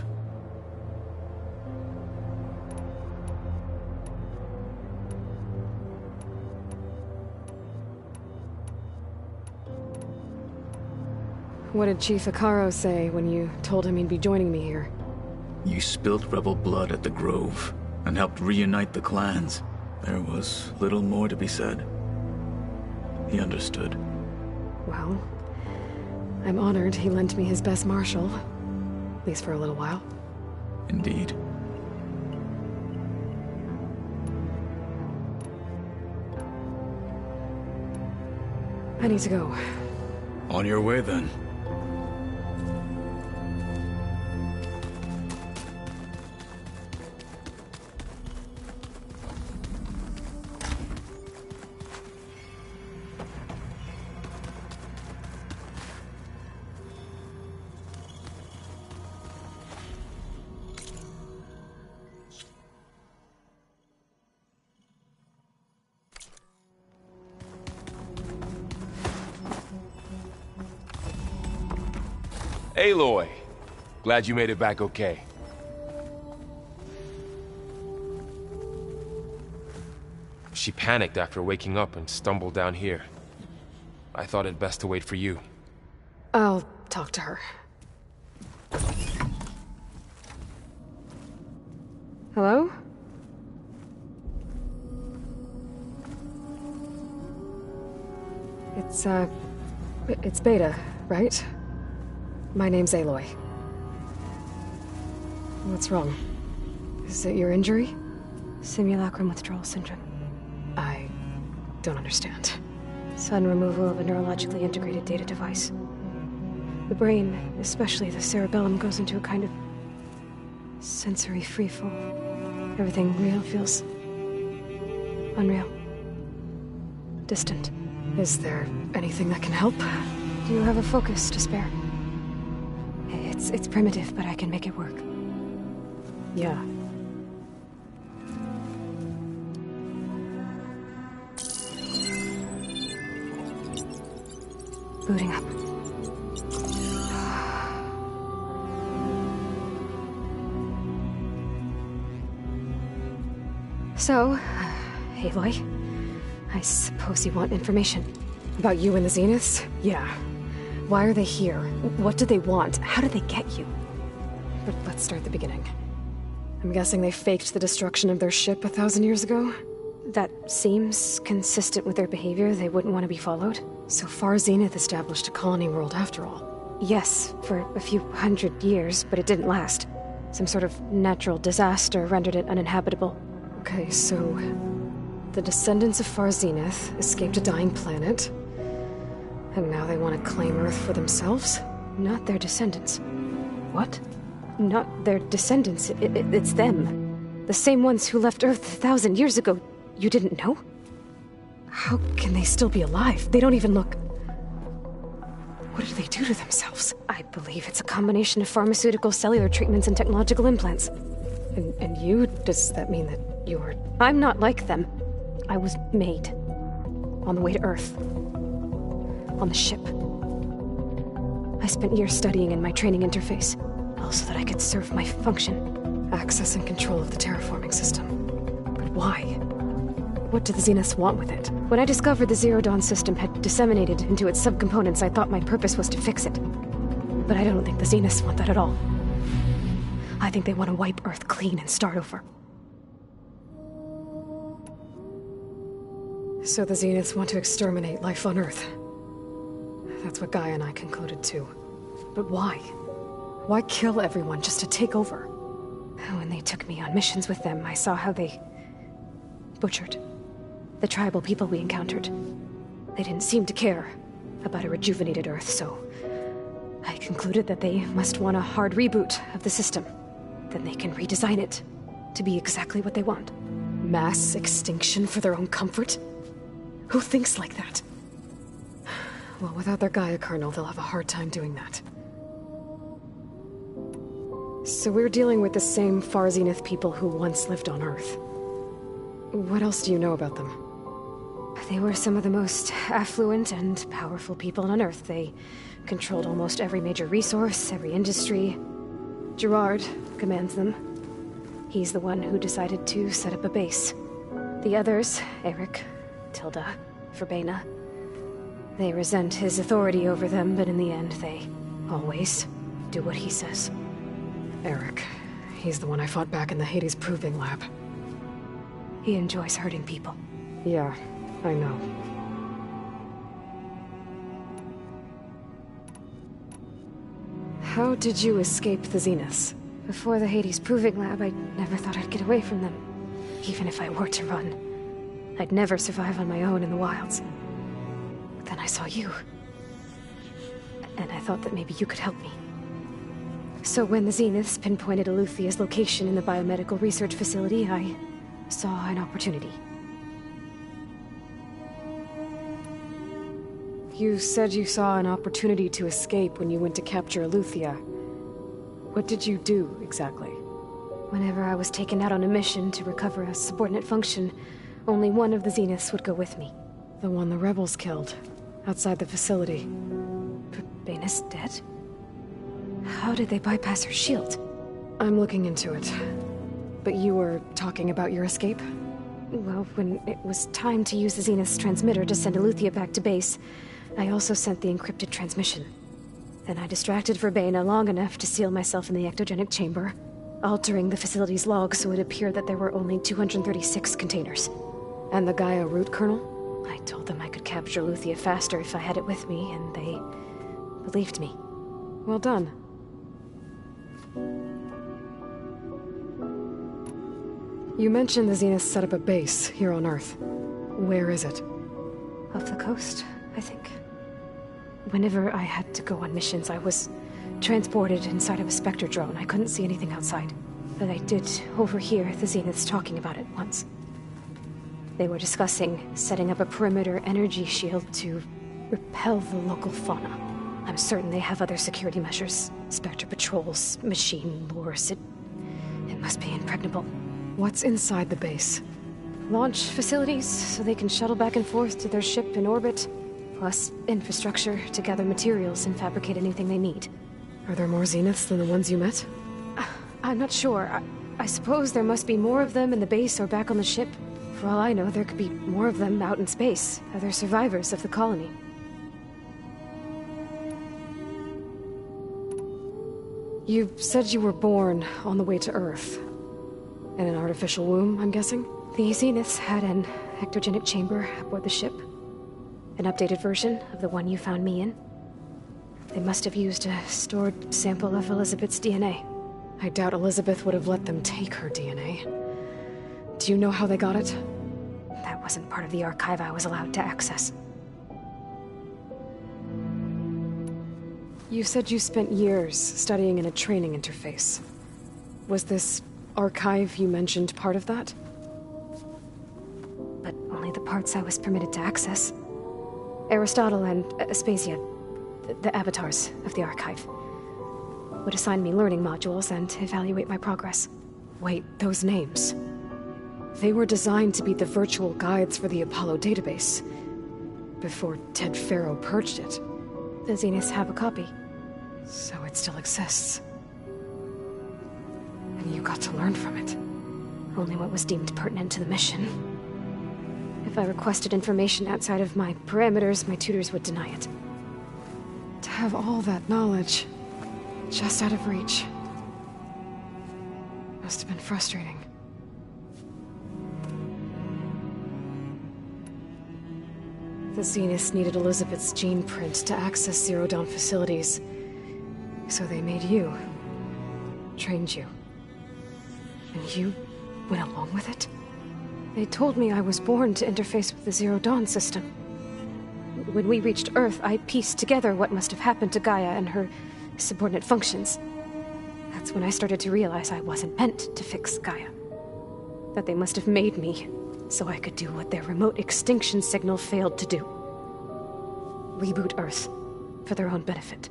What did Chief Hikaro say when you told him he'd be joining me here? You spilt rebel blood at the Grove, and helped reunite the clans. There was little more to be said. He understood. Well, I'm honored he lent me his best marshal. At least for a little while. Indeed. I need to go. On your way, then. Aloy, glad you made it back okay. She panicked after waking up and stumbled down here. I thought it best to wait for you. I'll talk to her. Hello? It's Beta, right? My name's Aloy. What's wrong? Is it your injury? Simulacrum withdrawal syndrome. I don't understand. Sudden removal of a neurologically integrated data device. The brain, especially the cerebellum, goes into a kind of Sensory freefall. Everything real feels unreal. Distant. Is there anything that can help? Do you have a focus to spare? It's primitive, but I can make it work. Yeah. Booting up. So, Aloy, I suppose you want information. About you and the Zeniths? Yeah. Why are they here? What do they want? How did they get you? But let's start at the beginning. I'm guessing they faked the destruction of their ship 1,000 years ago? That seems consistent with their behavior. They wouldn't want to be followed. So far, Zenith established a colony world after all. Yes, for a few hundred years, but it didn't last. Some sort of natural disaster rendered it uninhabitable. Okay, so the descendants of Far Zenith escaped a dying planet, and now they want to claim Earth for themselves? Not their descendants. What? Not their descendants. It's them. The same ones who left Earth 1,000 years ago. You didn't know? How can they still be alive? They don't even look... What do they do to themselves? I believe it's a combination of pharmaceutical, cellular treatments, and technological implants. And you? Does that mean that you're... I'm not like them. I was made. On the way to Earth. On the ship. I spent years studying in my training interface, all so that I could serve my function. Access and control of the terraforming system. But why? What do the Zeniths want with it? When I discovered the Zero Dawn system had disseminated into its subcomponents, I thought my purpose was to fix it. But I don't think the Zeniths want that at all. I think they want to wipe Earth clean and start over. So the Zeniths want to exterminate life on Earth. That's what Gaia and I concluded too. But why? Why kill everyone just to take over? When they took me on missions with them, I saw how they butchered the tribal people we encountered. They didn't seem to care about a rejuvenated Earth, so I concluded that they must want a hard reboot of the system. Then they can redesign it to be exactly what they want. Mass extinction for their own comfort? Who thinks like that? Well, without their Gaia kernel, they'll have a hard time doing that. So we're dealing with the same Far Zenith people who once lived on Earth. What else do you know about them? They were some of the most affluent and powerful people on Earth. They controlled almost every major resource, every industry. Gerard commands them. He's the one who decided to set up a base. The others, Eric, Tilda, Verbena, they resent his authority over them, but in the end, they always do what he says. Eric. He's the one I fought back in the Hades Proving Lab. He enjoys hurting people. Yeah, I know. How did you escape the Zeniths? Before the Hades Proving Lab, I never thought I'd get away from them. Even if I were to run, I'd never survive on my own in the wilds. But then I saw you. And I thought that maybe you could help me. So when the Zeniths pinpointed Eluthia's location in the biomedical research facility, I saw an opportunity. You said you saw an opportunity to escape when you went to capture Eluthia. What did you do, exactly? Whenever I was taken out on a mission to recover a subordinate function, only one of the Zeniths would go with me. The one the rebels killed, outside the facility. Bena's dead? How did they bypass her shield? I'm looking into it. But you were talking about your escape? Well, when it was time to use the Zenith's transmitter to send Eluthia back to base, I also sent the encrypted transmission. Then I distracted Verbena long enough to seal myself in the ectogenic chamber, altering the facility's log so it appeared that there were only 236 containers. And the Gaia root kernel? I told them I could capture Eluthia faster if I had it with me, and they believed me. Well done. You mentioned the Zeniths set up a base here on Earth. Where is it? Off the coast, I think. Whenever I had to go on missions, I was transported inside of a Spectre drone. I couldn't see anything outside. but I did overhear the Zeniths talking about it once. They were discussing setting up a perimeter energy shield to repel the local fauna. I'm certain they have other security measures. Spectre patrols, machine lures. It must be impregnable. What's inside the base? Launch facilities, so they can shuttle back and forth to their ship in orbit. Plus infrastructure to gather materials and fabricate anything they need. Are there more Zeniths than the ones you met? I'm not sure. I suppose there must be more of them in the base or back on the ship. For all I know, there could be more of them out in space. Other survivors of the colony. You said you were born on the way to Earth. In an artificial womb, I'm guessing? The Zeniths had an ectogenic chamber aboard the ship. An updated version of the one you found me in. They must have used a stored sample of Elizabeth's DNA. I doubt Elizabeth would have let them take her DNA. Do you know how they got it? That wasn't part of the archive I was allowed to access. You said you spent years studying in a training interface. Was this archive you mentioned part of that? But only the parts I was permitted to access. Aristotle and Aspasia, the avatars of the archive, would assign me learning modules and evaluate my progress. Wait, those names. They were designed to be the virtual guides for the Apollo database, before Ted Faro purged it. The Zeniths have a copy. So it still exists. And you got to learn from it. Only what was deemed pertinent to the mission. If I requested information outside of my parameters, my tutors would deny it. To have all that knowledge, just out of reach. Must have been frustrating. The Zeniths needed Elizabeth's gene print to access Zero Dawn facilities. So they made you. Trained you. And you went along with it? They told me I was born to interface with the Zero Dawn system. When we reached Earth, I pieced together what must have happened to Gaia and her subordinate functions. That's when I started to realize I wasn't meant to fix Gaia. That they must have made me so I could do what their remote extinction signal failed to do. Reboot Earth for their own benefit.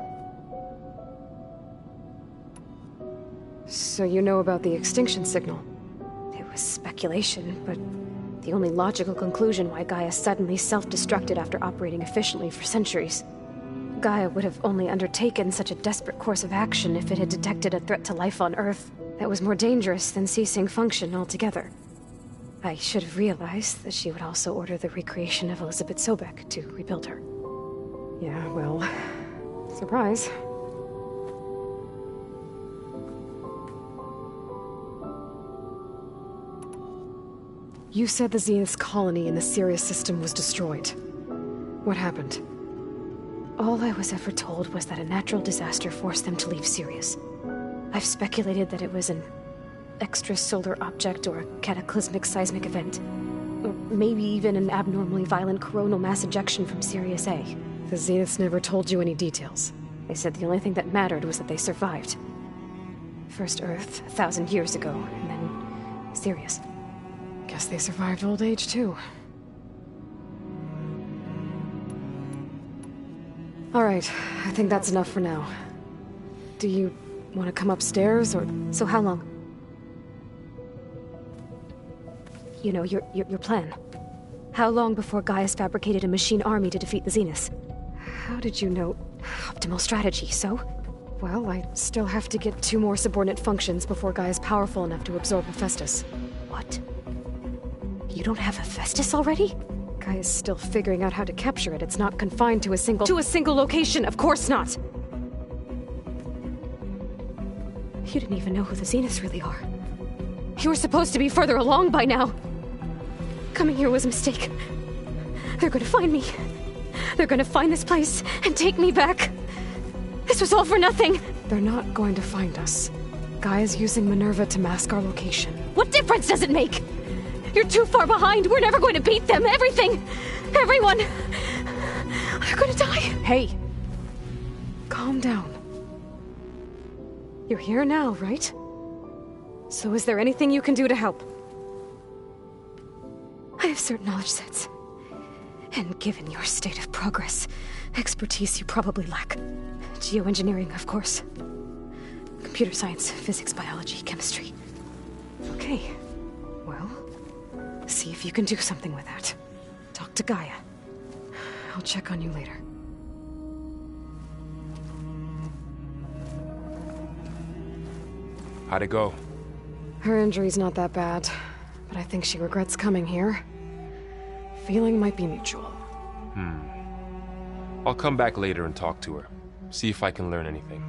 So you know about the extinction signal? It was speculation, but the only logical conclusion why Gaia suddenly self-destructed after operating efficiently for centuries. Gaia would have only undertaken such a desperate course of action if it had detected a threat to life on Earth that was more dangerous than ceasing function altogether. I should have realized that she would also order the recreation of Elizabeth Sobek to rebuild her. Yeah, well, surprise. You said the Zenith's colony in the Sirius system was destroyed. What happened? All I was ever told was that a natural disaster forced them to leave Sirius. I've speculated that it was an extrasolar object or a cataclysmic seismic event. Or maybe even an abnormally violent coronal mass ejection from Sirius A. The Zeniths never told you any details. They said the only thing that mattered was that they survived. First Earth, 1,000 years ago, and then Sirius. Guess they survived old age, too. All right, I think that's enough for now. Do you want to come upstairs, or... So how long? You know, your plan. How long before Gaia's fabricated a machine army to defeat the Zeniths? How did you know? Optimal strategy, so? Well, I still have to get 2 more subordinate functions before Gaia's powerful enough to absorb Hephaestus. What? You don't have Hephaestus already? Gaia's still figuring out how to capture it. It's not confined to a single... To a single location! Of course not! You didn't even know who the Zeniths really are. You were supposed to be further along by now. Coming here was a mistake. They're gonna find me. They're gonna find this place and take me back. This was all for nothing. They're not going to find us. Gaia's using Minerva to mask our location. What difference does it make? You're too far behind. We're never going to beat them. Everything. Everyone. They're gonna die. Hey. Calm down. You're here now, right? So is there anything you can do to help? I have certain knowledge sets. And given your state of progress, expertise you probably lack. Geoengineering, of course. Computer science, physics, biology, chemistry. Okay. Well, see if you can do something with that. Talk to Gaia. I'll check on you later. How'd it go? Her injury's not that bad, but I think she regrets coming here. Feeling might be mutual. I'll come back later and talk to her. See if I can learn anything.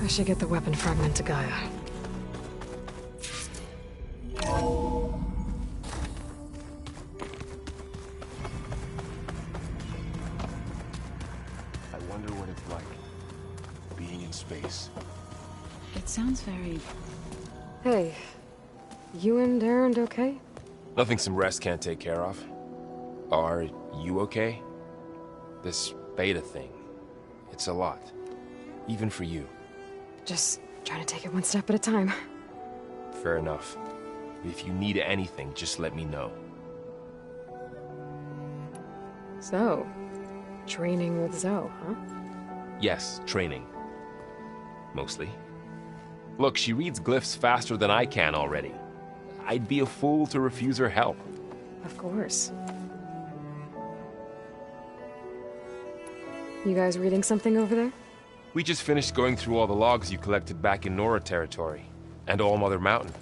I should get the weapon fragment to Gaia. I wonder what it's like, being in space. It sounds very... Hey, you and Aaron okay? Nothing some rest can't take care of. Are you okay? This beta thing, it's a lot. Even for you. Just trying to take it one step at a time. Fair enough. If you need anything, just let me know. So, training with Zoe, huh? Yes, training. Mostly. Look, she reads glyphs faster than I can already. I'd be a fool to refuse her help. Of course. You guys reading something over there? We just finished going through all the logs you collected back in Nora territory, and All Mother Mountain.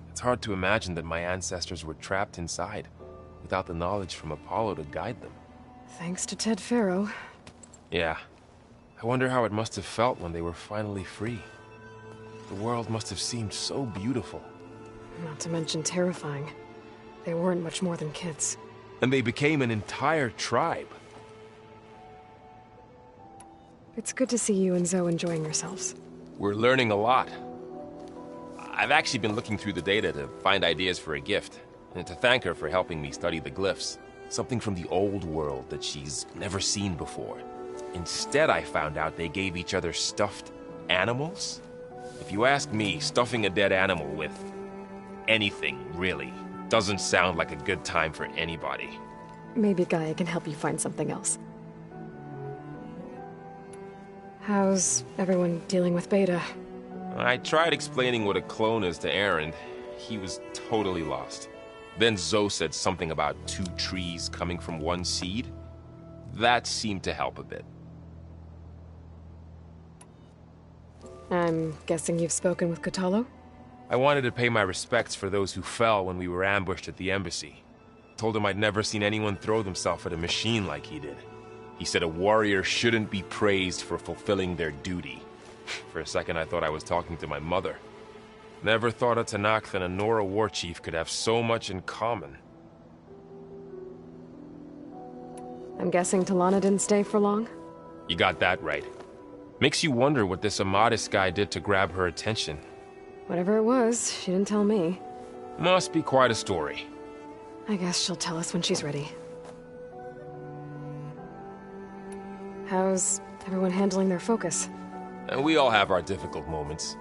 It's hard to imagine that my ancestors were trapped inside, without the knowledge from Apollo to guide them. Thanks to Ted Faro. Yeah. I wonder how it must have felt when they were finally free. The world must have seemed so beautiful. Not to mention terrifying. They weren't much more than kids. And they became an entire tribe. It's good to see you and Zoe enjoying yourselves. We're learning a lot. I've actually been looking through the data to find ideas for a gift, and to thank her for helping me study the glyphs. Something from the old world that she's never seen before. Instead, I found out they gave each other stuffed animals. If you ask me, stuffing a dead animal with anything, really, doesn't sound like a good time for anybody. Maybe Gaia can help you find something else. How's everyone dealing with Beta? I tried explaining what a clone is to Aaron. He was totally lost. Then Zoe said something about 2 trees coming from 1 seed. That seemed to help a bit. I'm guessing you've spoken with Kotallo? I wanted to pay my respects for those who fell when we were ambushed at the embassy. Told him I'd never seen anyone throw themselves at a machine like he did. He said a warrior shouldn't be praised for fulfilling their duty. For a second I thought I was talking to my mother. Never thought a Tanakh and a Nora war chief could have so much in common. I'm guessing Talana didn't stay for long? You got that right. Makes you wonder what this Amadis guy did to grab her attention. Whatever it was, she didn't tell me. Must be quite a story. I guess she'll tell us when she's ready. How's everyone handling their focus? And we all have our difficult moments.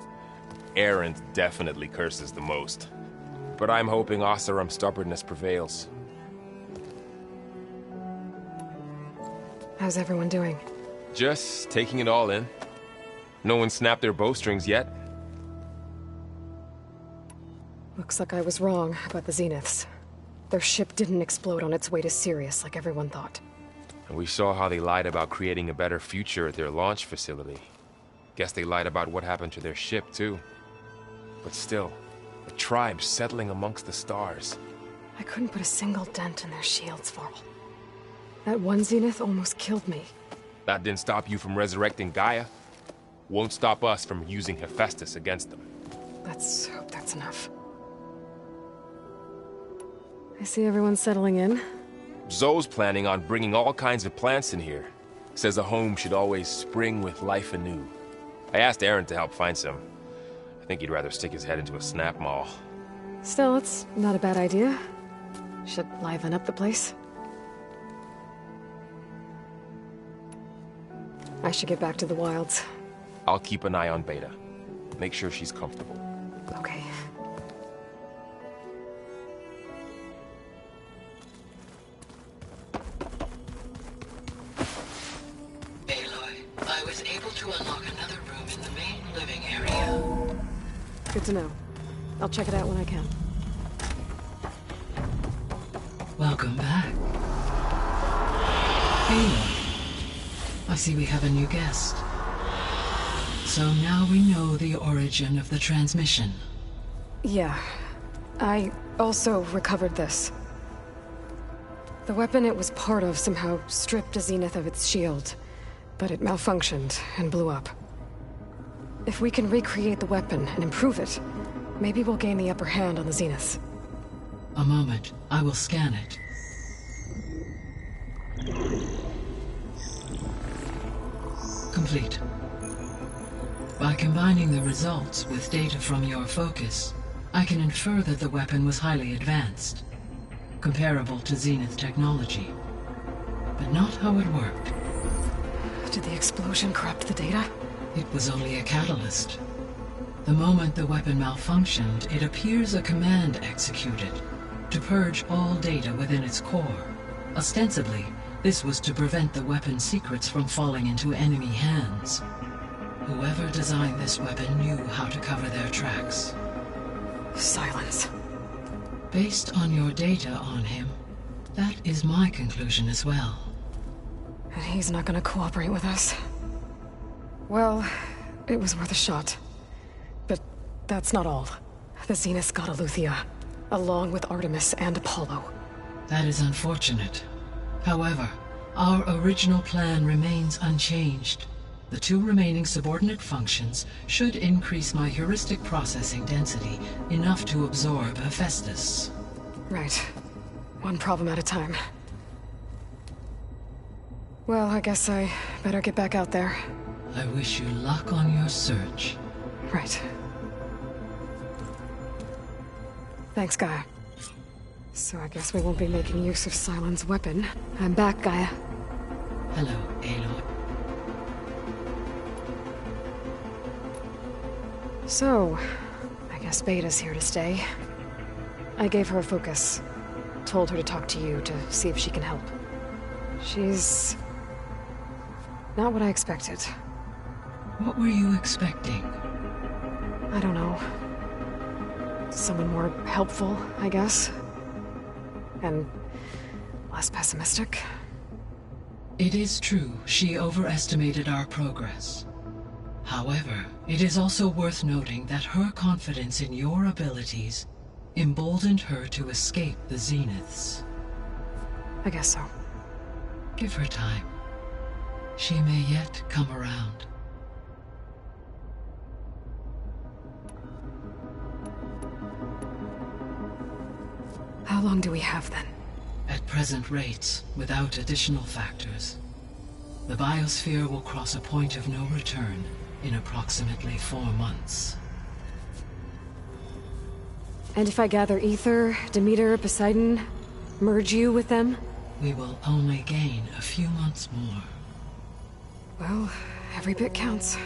Aaron definitely curses the most. But I'm hoping Oseram's stubbornness prevails. How's everyone doing? Just taking it all in. No one snapped their bowstrings yet. Looks like I was wrong about the Zeniths. Their ship didn't explode on its way to Sirius like everyone thought. And we saw how they lied about creating a better future at their launch facility. Guess they lied about what happened to their ship, too. But still, a tribe settling amongst the stars. I couldn't put a single dent in their shields, Varl. That one Zenith almost killed me. That didn't stop you from resurrecting Gaia. Won't stop us from using Hephaestus against them. Let's hope that's enough. I see everyone settling in. Zoe's planning on bringing all kinds of plants in here. Says a home should always spring with life anew. I asked Aaron to help find some. I think he'd rather stick his head into a snap mall. Still, it's not a bad idea. Should liven up the place. I should get back to the wilds. I'll keep an eye on Beta. Make sure she's comfortable. Okay. Aloy, I was able to unlock another room in the main living area. Good to know. I'll check it out when I can. Welcome back. Aloy, I see we have a new guest. So now we know the origin of the transmission. Yeah. I also recovered this. The weapon it was part of somehow stripped a Zenith of its shield, but it malfunctioned and blew up. If we can recreate the weapon and improve it, maybe we'll gain the upper hand on the Zeniths. A moment. I will scan it. Complete. By combining the results with data from your focus, I can infer that the weapon was highly advanced, comparable to Zenith technology, but not how it worked. Did the explosion corrupt the data? It was only a catalyst. The moment the weapon malfunctioned, it appears a command executed to purge all data within its core. Ostensibly, this was to prevent the weapon's secrets from falling into enemy hands. Whoever designed this weapon knew how to cover their tracks. Silence. Based on your data on him, that is my conclusion as well. And he's not gonna cooperate with us. Well, it was worth a shot. But that's not all. The Zeniths got Aletheia, along with Artemis and Apollo. That is unfortunate. However, our original plan remains unchanged. The 2 remaining subordinate functions should increase my heuristic processing density enough to absorb Hephaestus. Right. One problem at a time. Well, I guess I better get back out there. I wish you luck on your search. Right. Thanks, Gaia. So I guess we won't be making use of Cylon's weapon. I'm back, Gaia. Hello, Aloy. So, I guess Beta's here to stay. I gave her a focus. Told her to talk to you to see if she can help. She's not what I expected. What were you expecting? I don't know. Someone more helpful, I guess. And less pessimistic. It is true, she overestimated our progress. However, it is also worth noting that her confidence in your abilities emboldened her to escape the Zeniths. I guess so. Give her time. She may yet come around. How long do we have then? At present rates, without additional factors, the biosphere will cross a point of no return in approximately 4 months. And if I gather Ether, Demeter, Poseidon, merge you with them? We will only gain a few months more. Well, every bit counts.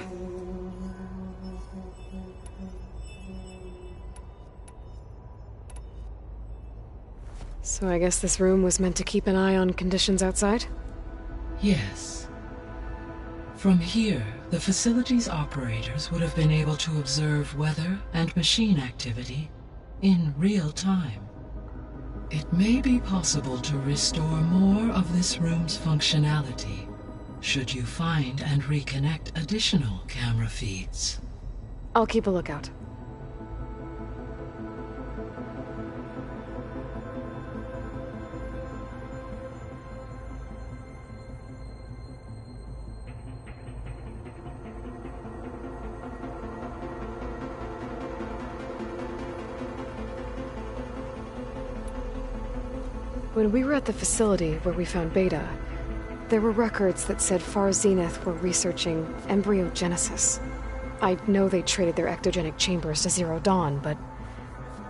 So I guess this room was meant to keep an eye on conditions outside? Yes. From here, the facility's operators would have been able to observe weather and machine activity in real time. It may be possible to restore more of this room's functionality, should you find and reconnect additional camera feeds. I'll keep a lookout. When we were at the facility where we found Beta, there were records that said Far Zenith were researching embryogenesis. I know they traded their ectogenic chambers to Zero Dawn, but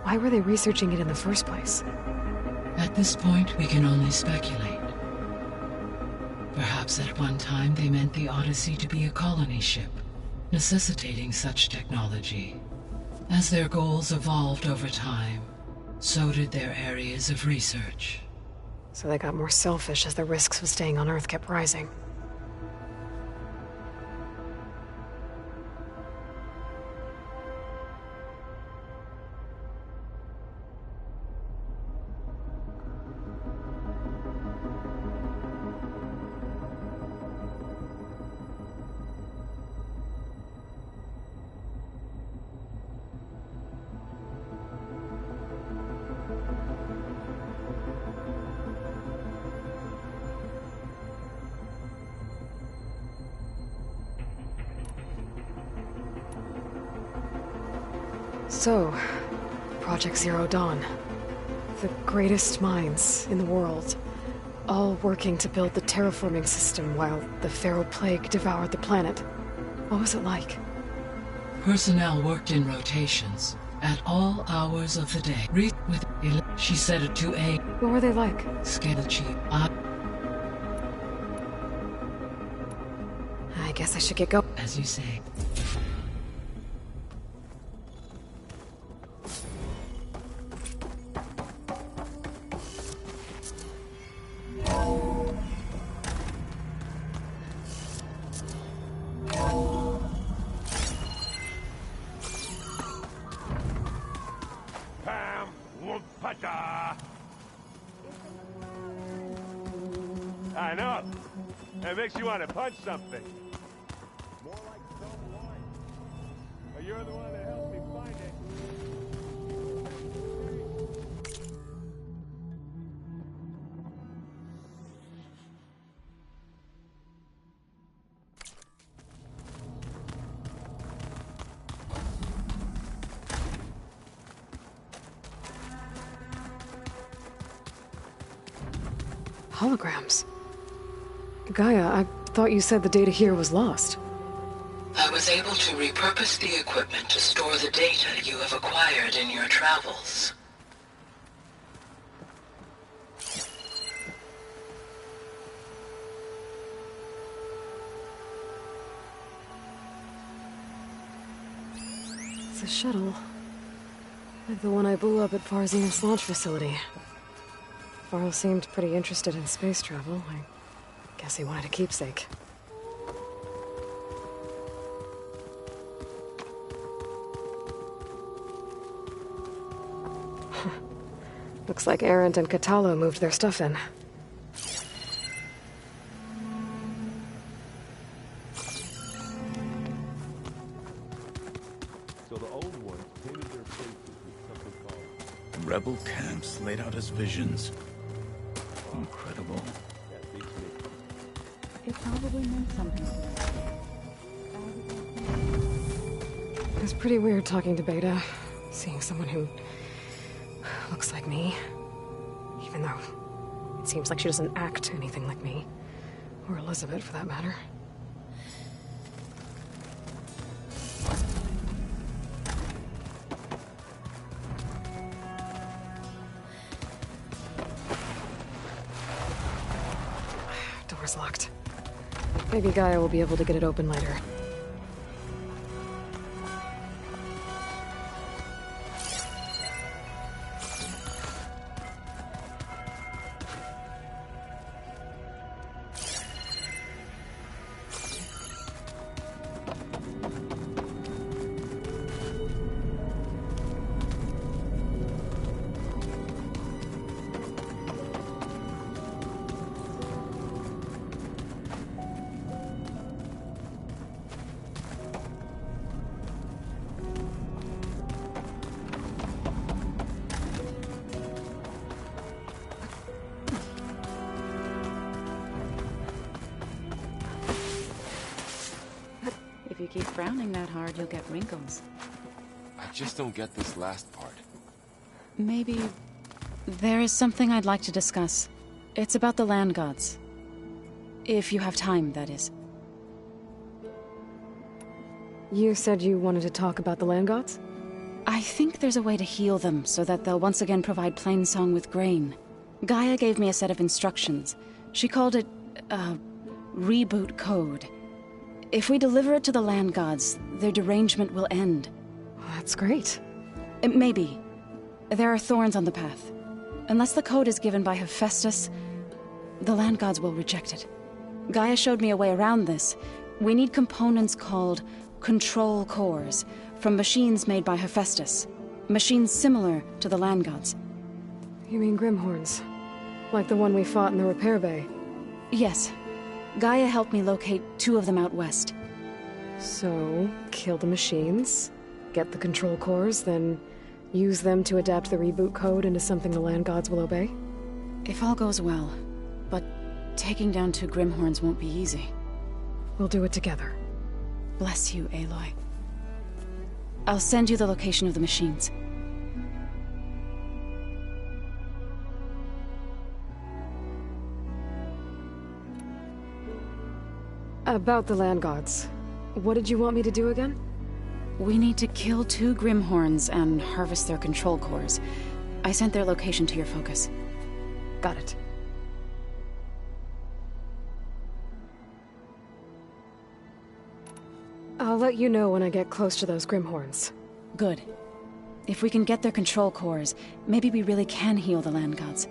why were they researching it in the first place? At this point, we can only speculate. Perhaps at one time they meant the Odyssey to be a colony ship, necessitating such technology. As their goals evolved over time, so did their areas of research. So they got more selfish as the risks of staying on Earth kept rising. So, Project Zero Dawn. The greatest minds in the world, all working to build the terraforming system while the Pharaoh Plague devoured the planet. What was it like? Personnel worked in rotations, at all hours of the day. She said it to a... What were they like? Scale chief. I guess I should get going. As you say. I know. That makes you want to punch something. More like someone. But you're the one that helped me find it. Holograms. Gaia, I thought you said the data here was lost. I was able to repurpose the equipment to store the data you have acquired in your travels. It's a shuttle. Like the one I blew up at Farzena's launch facility. Varl seemed pretty interested in space travel. I guess he wanted a keepsake. Looks like Arendt and Catalo moved their stuff in. So the old ones painted their faces with something called... Rebel camps laid out as visions. Incredible. It probably meant something. It was pretty weird talking to Beta, seeing someone who looks like me. Even though it seems like she doesn't act anything like me. Or Elizabeth, for that matter. Door's locked. Maybe Gaia will be able to get it open later. If you keep frowning that hard, you'll get wrinkles. I just don't get this last part. Maybe... There is something I'd like to discuss. It's about the land gods. If you have time, that is. You said you wanted to talk about the land gods? I think there's a way to heal them so that they'll once again provide Plainsong with grain. Gaia gave me a set of instructions. She called it, reboot code. If we deliver it to the land gods, their derangement will end. That's great. Maybe. There are thorns on the path. Unless the code is given by Hephaestus, the land gods will reject it. Gaia showed me a way around this. We need components called control cores from machines made by Hephaestus. Machines similar to the land gods. You mean Grimhorns? Like the one we fought in the repair bay? Yes. Gaia helped me locate 2 of them out west. So, kill the machines, get the control cores, then use them to adapt the reboot code into something the land gods will obey? If all goes well. But taking down 2 Grimhorns won't be easy. We'll do it together. Bless you, Aloy. I'll send you the location of the machines. About the land gods. What did you want me to do again? We need to kill 2 Grimhorns and harvest their control cores. I sent their location to your focus. Got it. I'll let you know when I get close to those Grimhorns. Good. If we can get their control cores, maybe we really can heal the land gods.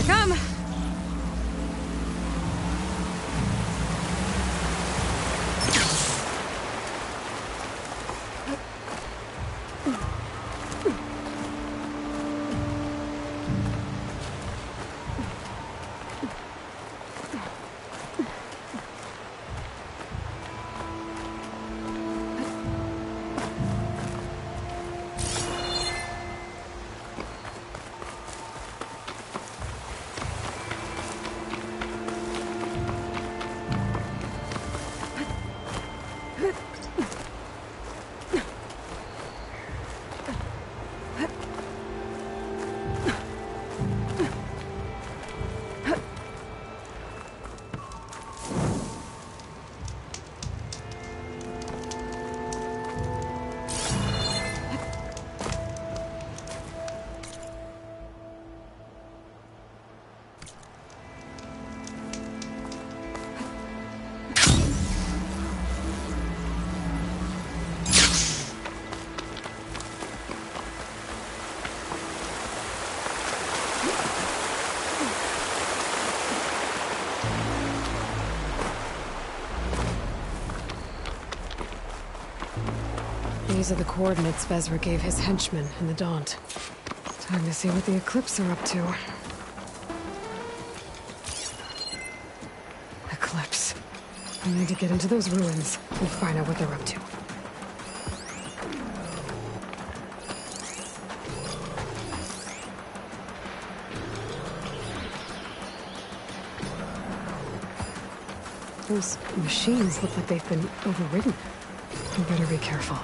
come! These are the coordinates Vezra gave his henchmen in the Daunt. Time to see what the Eclipse are up to. Eclipse. I need to get into those ruins and find out what they're up to. Those machines look like they've been overridden. You better be careful.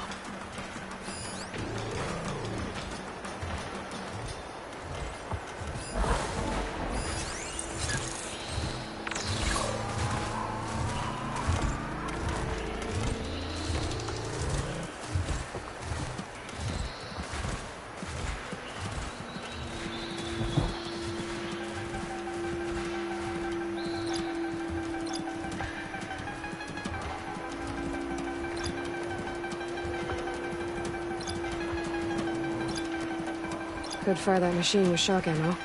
Could fire that machine with shock ammo.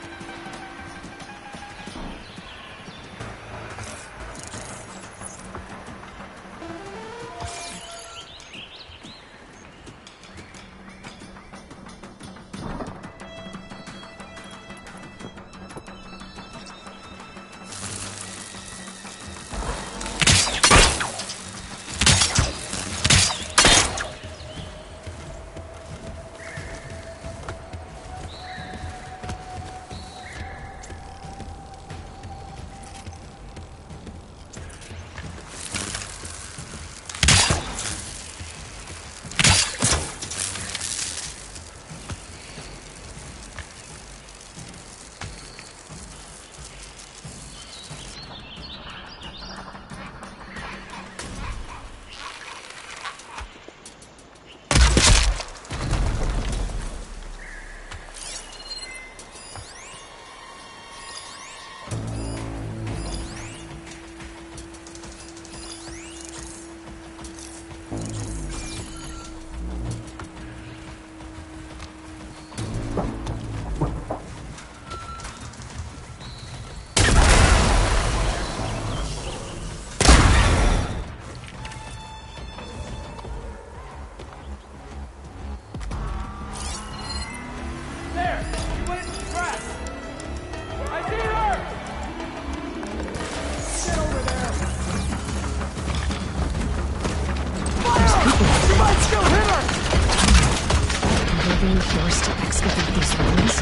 Being forced to excavate these ruins?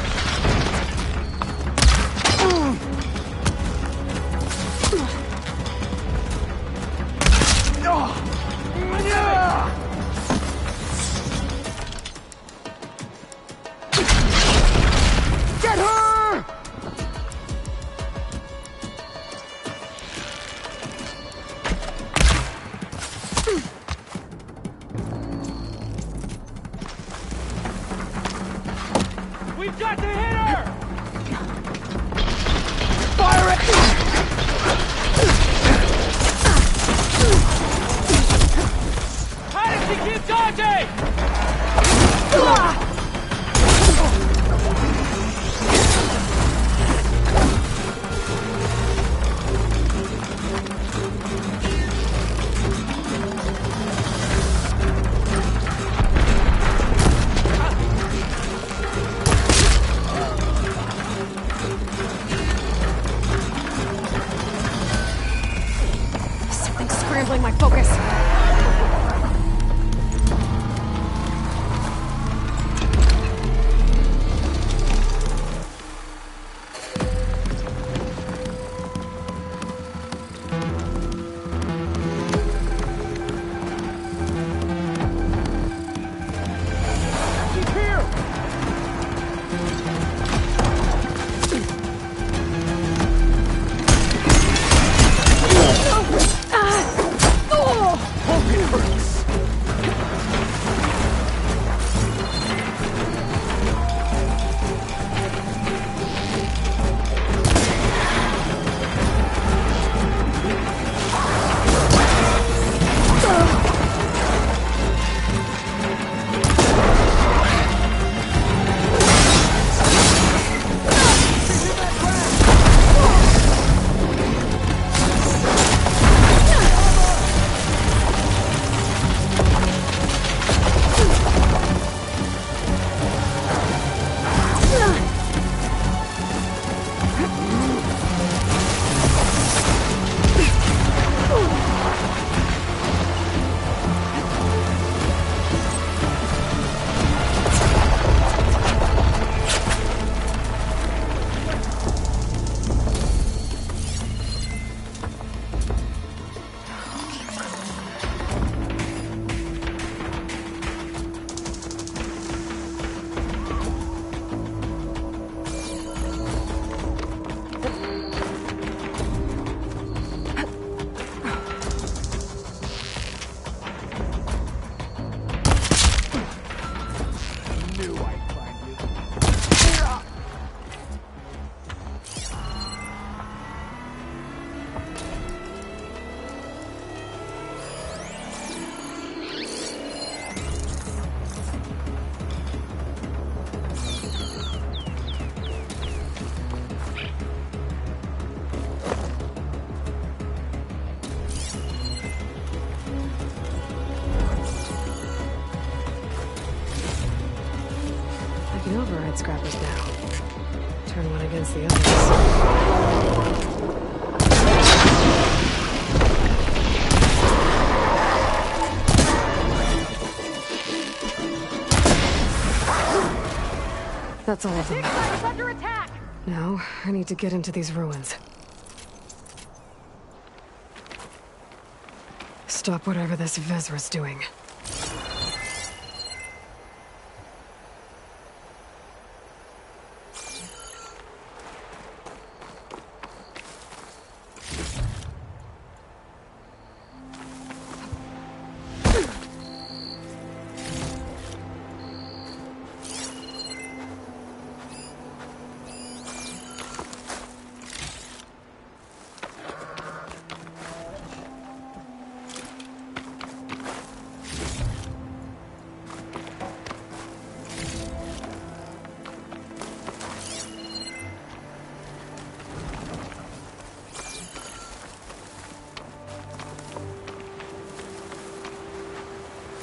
Get her! We've got scrambling my focus. I can override scrappers now. Turn one against the others. That's all of them. Under attack! Now, I need to get into these ruins. Stop whatever this Vezra's doing.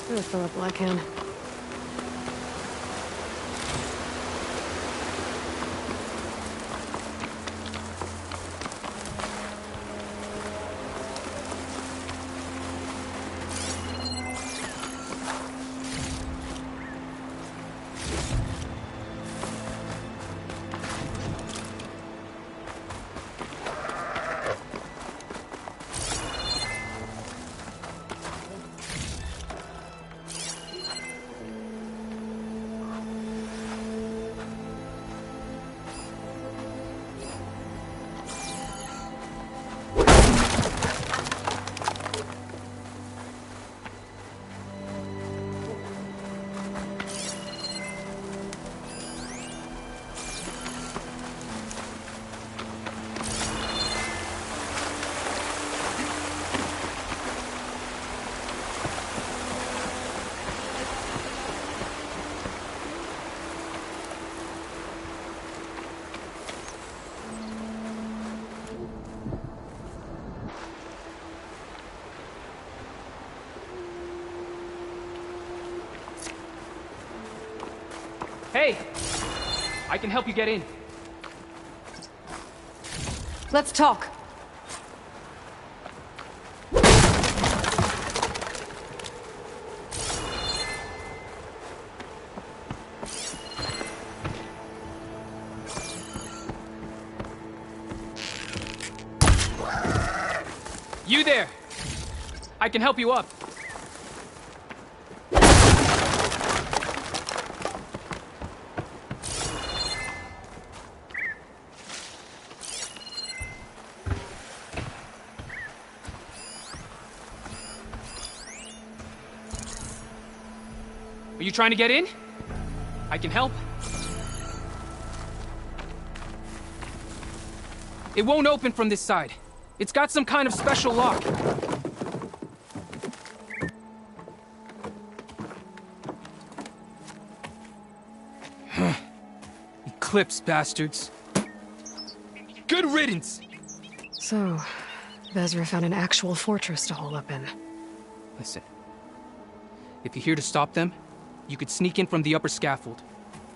I'm gonna fill up while I can. Hey! I can help you get in. Let's talk. You there! I can help you up. Are you trying to get in? I can help. It won't open from this side. It's got some kind of special lock. Eclipse, bastards. Good riddance! So, Vezra found an actual fortress to hole up in. Listen. If you're here to stop them, you could sneak in from the upper scaffold.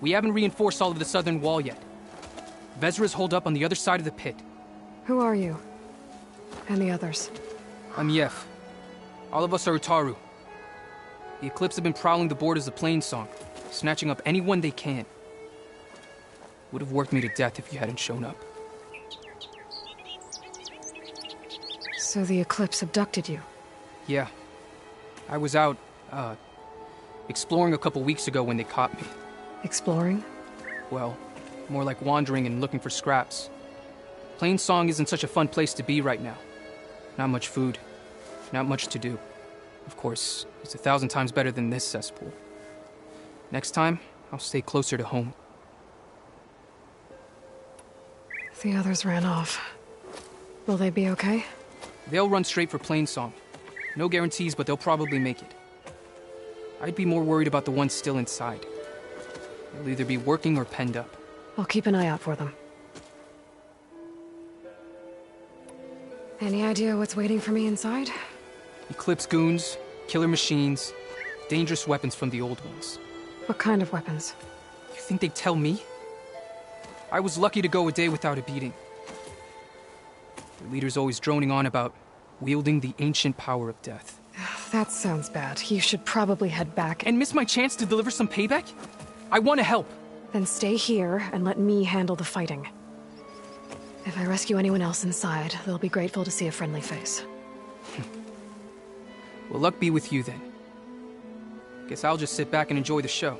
We haven't reinforced all of the southern wall yet. Vezra's holed up on the other side of the pit. Who are you? And the others? I'm Yef. All of us are Utaru. The Eclipse have been prowling the borders of Plainsong, snatching up anyone they can. Would have worked me to death if you hadn't shown up. So the Eclipse abducted you? Yeah. I was out, exploring a couple weeks ago when they caught me. Exploring? Well, more like wandering and looking for scraps. Plainsong isn't such a fun place to be right now. Not much food, not much to do. Of course, it's 1,000 times better than this cesspool. Next time, I'll stay closer to home. The others ran off. Will they be okay? They'll run straight for Plainsong. No guarantees, but they'll probably make it. I'd be more worried about the ones still inside. They'll either be working or penned up. I'll keep an eye out for them. Any idea what's waiting for me inside? Eclipse goons, killer machines, dangerous weapons from the old ones. What kind of weapons? You think they'd tell me? I was lucky to go a day without a beating. The leader's always droning on about wielding the ancient power of death. That sounds bad. You should probably head back. And miss my chance to deliver some payback? I want to help. Then stay here and let me handle the fighting. If I rescue anyone else inside, they'll be grateful to see a friendly face. Well, luck be with you then. Guess I'll just sit back and enjoy the show.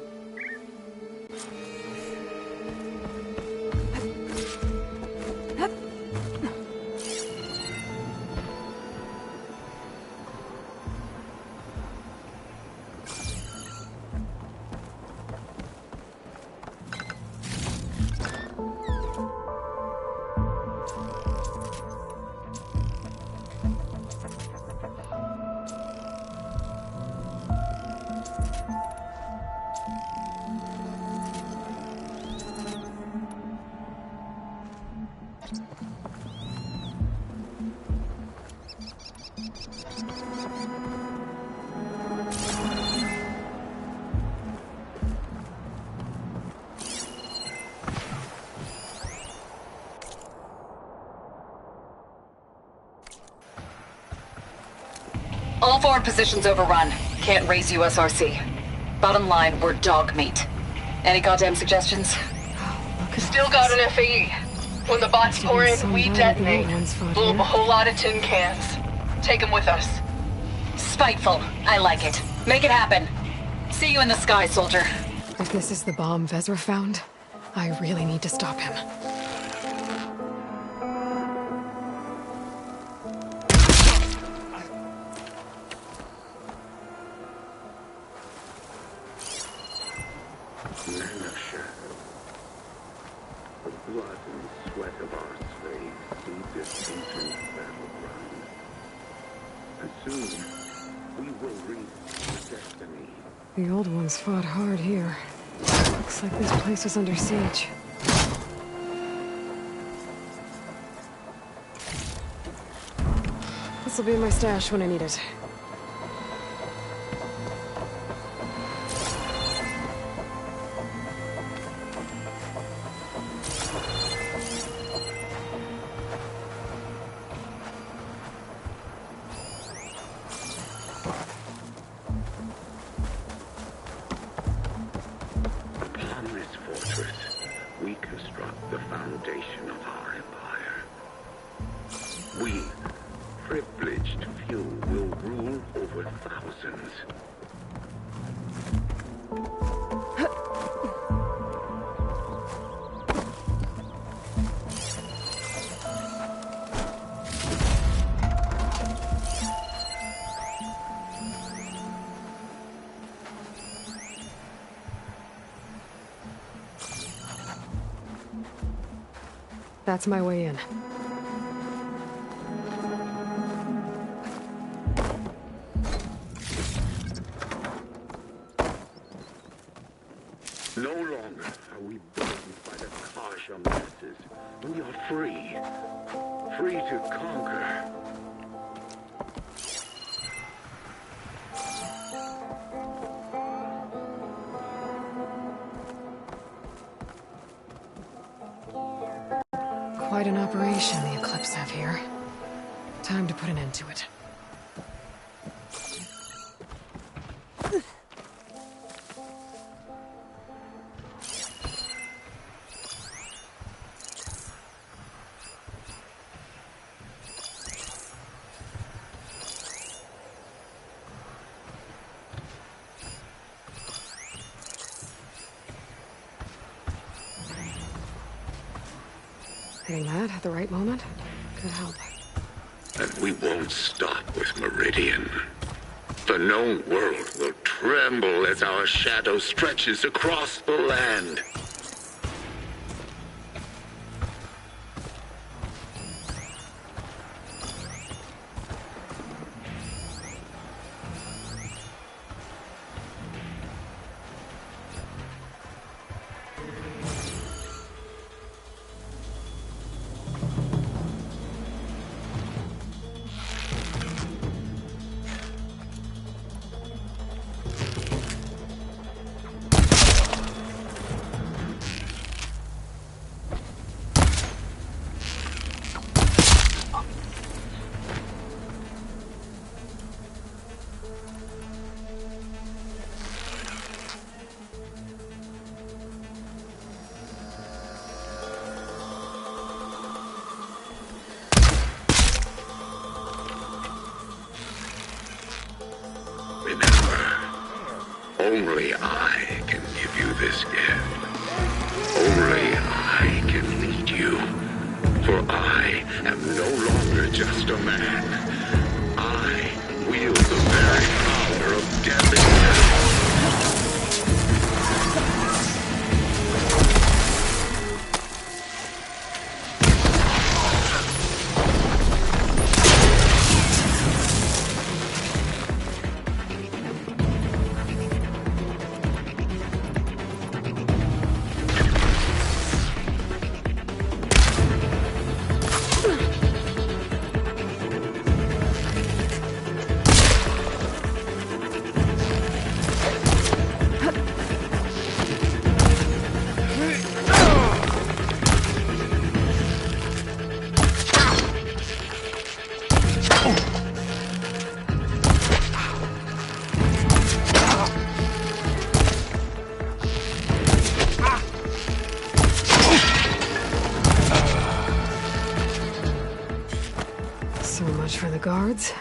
All forward positions overrun. Can't raise USRC. Bottom line, we're dog meat. Any goddamn suggestions? Still got an FAE. When the bots pour in, we detonate. Blew up a whole lot of tin cans. Take them with us. Spiteful. I like it. Make it happen. See you in the sky, soldier. If this is the bomb Vezra found, I really need to stop him. The old ones fought hard here. Looks like this place was under siege. This'll be my stash when I need it. We, privileged thousands. That's my way in. No longer are we burdened by the Kasha masses. We are free. Free to conquer. Quite an operation the Eclipse have here. Time to put an end to it. Hitting that at the right moment could help. And we won't stop with Meridian. The known world will tremble as our shadow stretches across the land. Only I can give you this gift. Only I can lead you. For I am no longer just a man. I wield the very power of death itself. For the guards,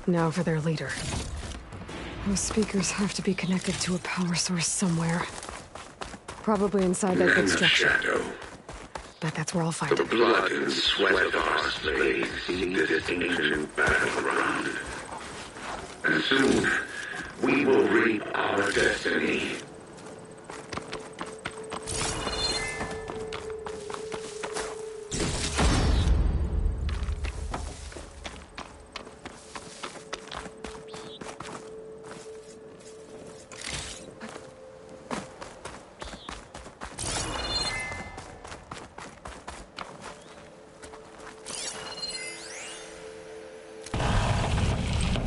now for their leader. Those speakers have to be connected to a power source somewhere. Probably inside that big structure. Shadow. Bet that's where I'll find The it. blood and sweat of our slaves seek this ancient battleground. And soon, we will reap our destiny.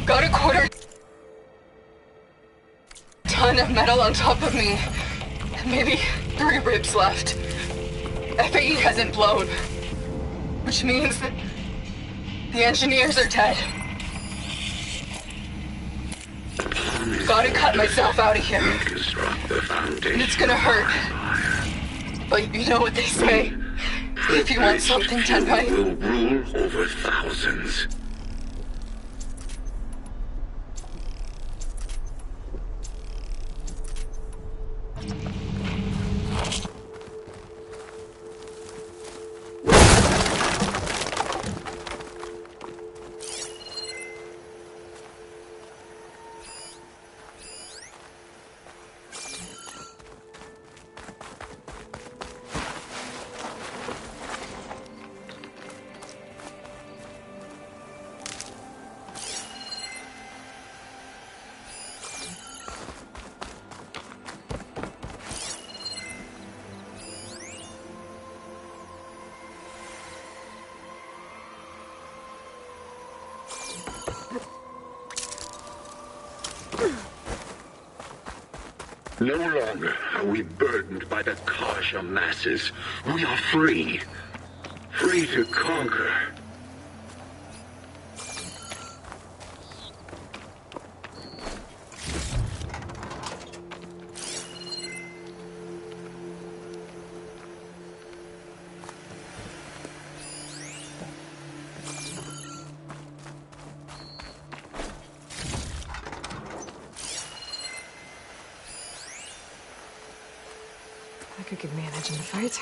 Got a quarter ton of metal on top of me. Maybe 3 ribs left. FAE hasn't blown. Which means that the engineers are dead. Gotta cut myself out of here. And it's gonna hurt. But you know what they say. If you want something done right, will rule over thousands. No longer are we burdened by the Kasha masses. We are free. Free to conquer. That could give me an edge in the fight.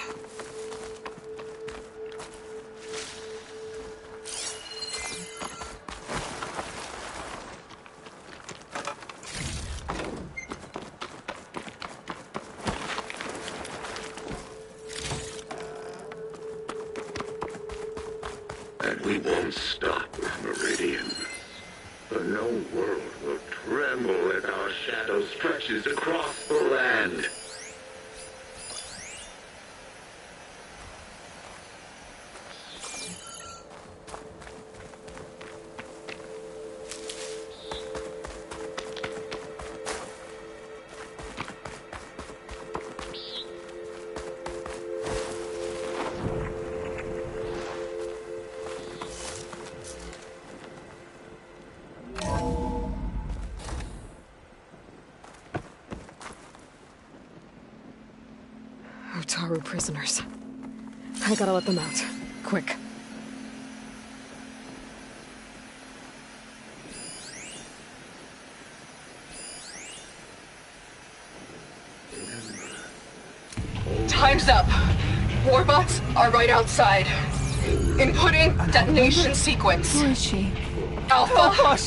And we won't stop with Meridian. For no world will tremble as our shadow stretches across the land. Otaru prisoners. I gotta let them out. Quick. Time's up. Warbots are right outside. Inputting detonation sequence. Who is she? Alpha.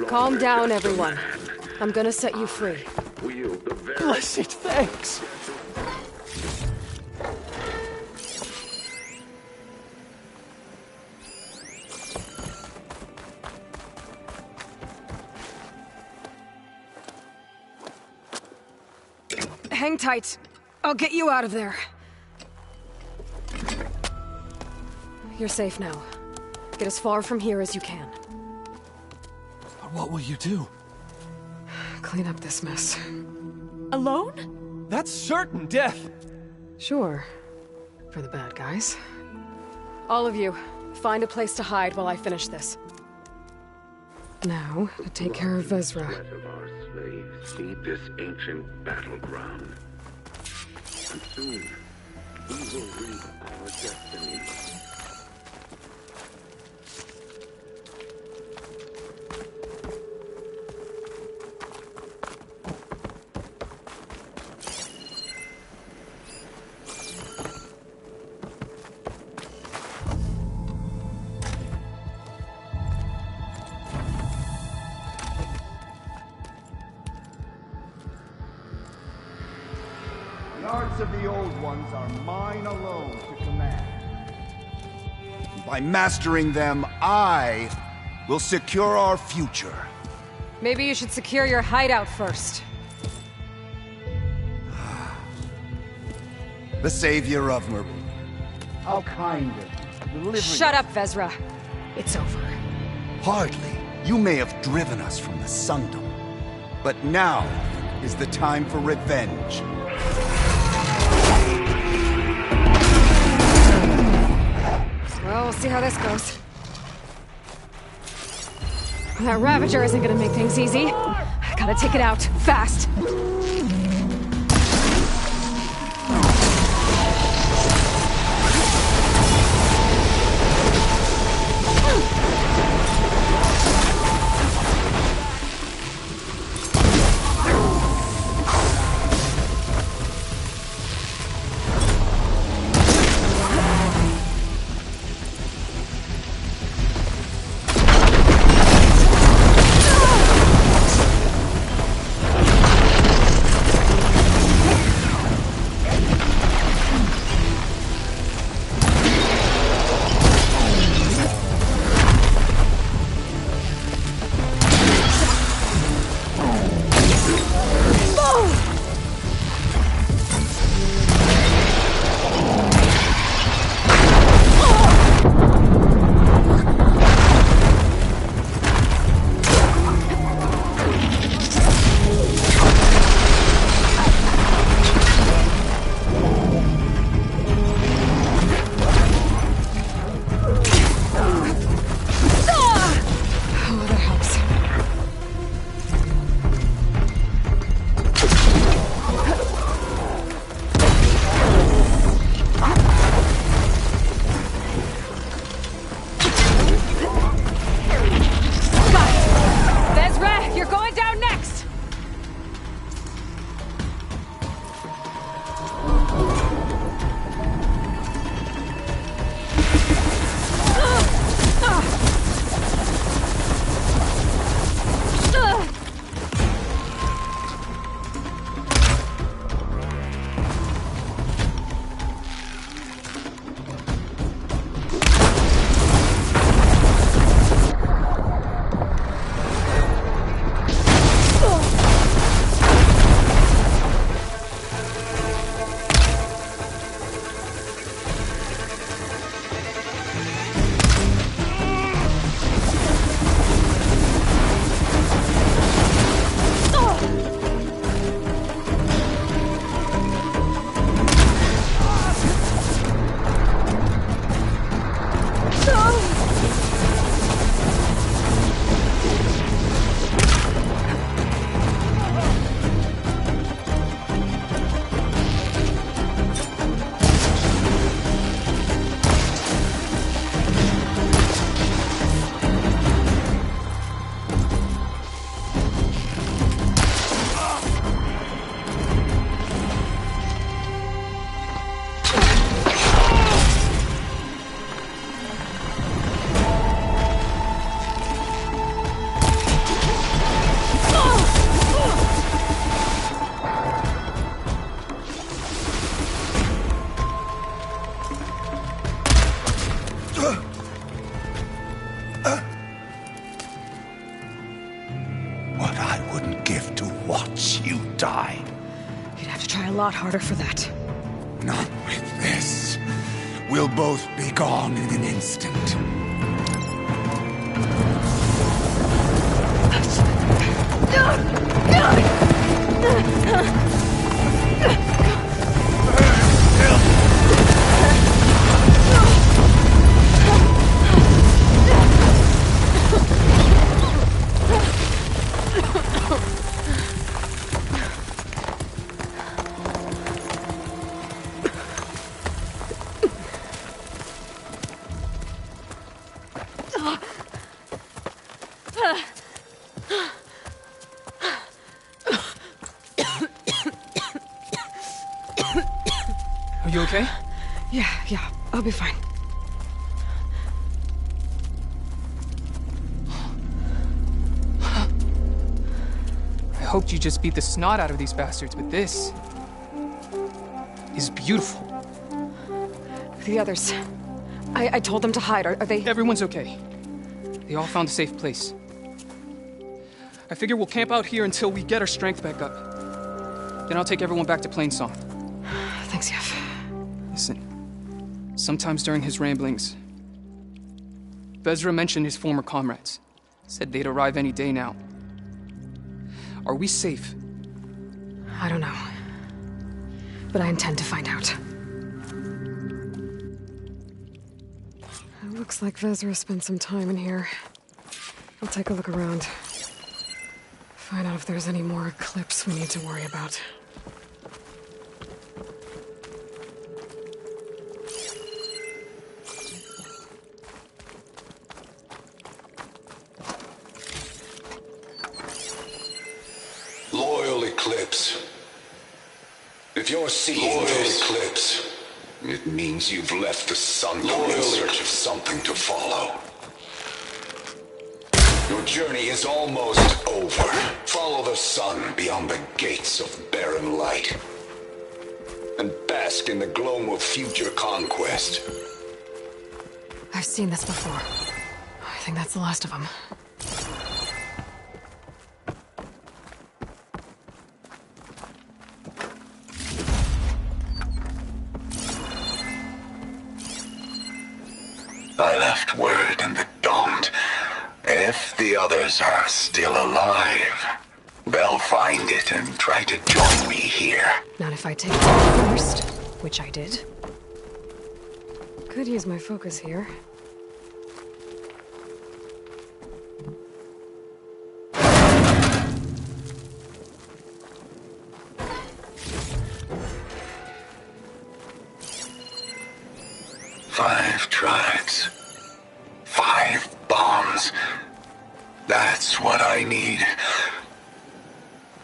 Calm down, everyone. I'm gonna set you free. Blessed thanks. Hang tight. I'll get you out of there. You're safe now. Get as far from here as you can. But what will you do? Clean up this mess. Alone? That's certain death. Sure. For the bad guys. All of you, find a place to hide while I finish this. Now, to take care of Vezra. Sweat of our slaves feed this ancient battleground. And soon, we will reap our destiny. The arts of the old ones are mine alone to command. By mastering them, I will secure our future. Maybe you should secure your hideout first. The savior of Meridian. How kind of you. Delivering Shut up, Vezra. It's over. Hardly. You may have driven us from the Sundom. But now is the time for revenge. Well, we'll see how this goes. That Ravager isn't gonna make things easy. I gotta take it out, fast. What I wouldn't give to watch you die. You'd have to try a lot harder for that. Not with this. We'll both be gone in an instant. Are you okay? Yeah, I'll be fine. I hoped you just beat the snot out of these bastards, but this is beautiful. The others. I told them to hide. Are they... Everyone's okay. They all found a safe place. I figure we'll camp out here until we get our strength back up. Then I'll take everyone back to Plainsong. Thanks, Yef. Listen, sometimes during his ramblings, Vezra mentioned his former comrades. Said they'd arrive any day now. Are we safe? I don't know. But I intend to find out. It looks like Vezra spent some time in here. I'll take a look around. Find out if there's any more Eclipse we need to worry about. Loyal Eclipse. If you're seeing this Eclipse, it means you've left the sun in search of something to follow. Your journey is almost over. Follow the sun beyond the gates of barren light. And bask in the glow of future conquest. I've seen this before. I think that's the last of them. I left word in the Daunt. If the others are still alive, they'll find it and try to join me here. Not if I take it first, which I did. Could use my focus here. Five tribes. 5 bombs. That's what I need.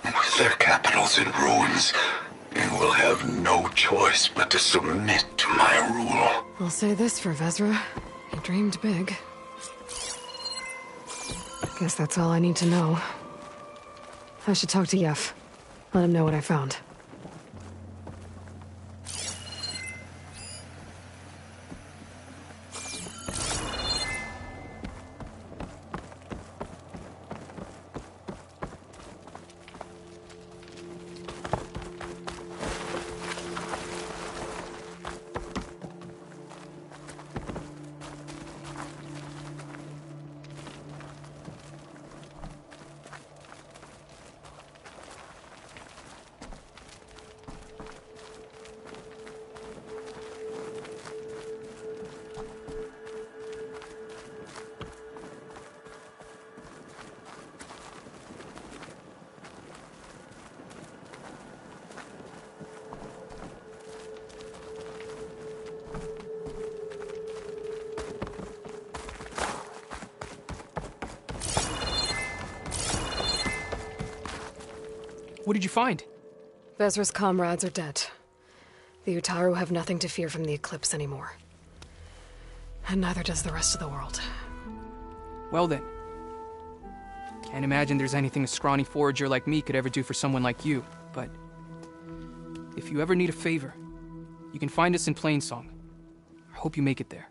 With their capitals in ruins, they will have no choice but to submit to my rule. I'll say this for Vezra. He dreamed big. Guess that's all I need to know. I should talk to Yef. Let him know what I found. What did you find? Vezra's comrades are dead. The Utaru have nothing to fear from the Eclipse anymore. And neither does the rest of the world. Well then. Can't imagine there's anything a scrawny forager like me could ever do for someone like you, but if you ever need a favor, you can find us in Plainsong. I hope you make it there.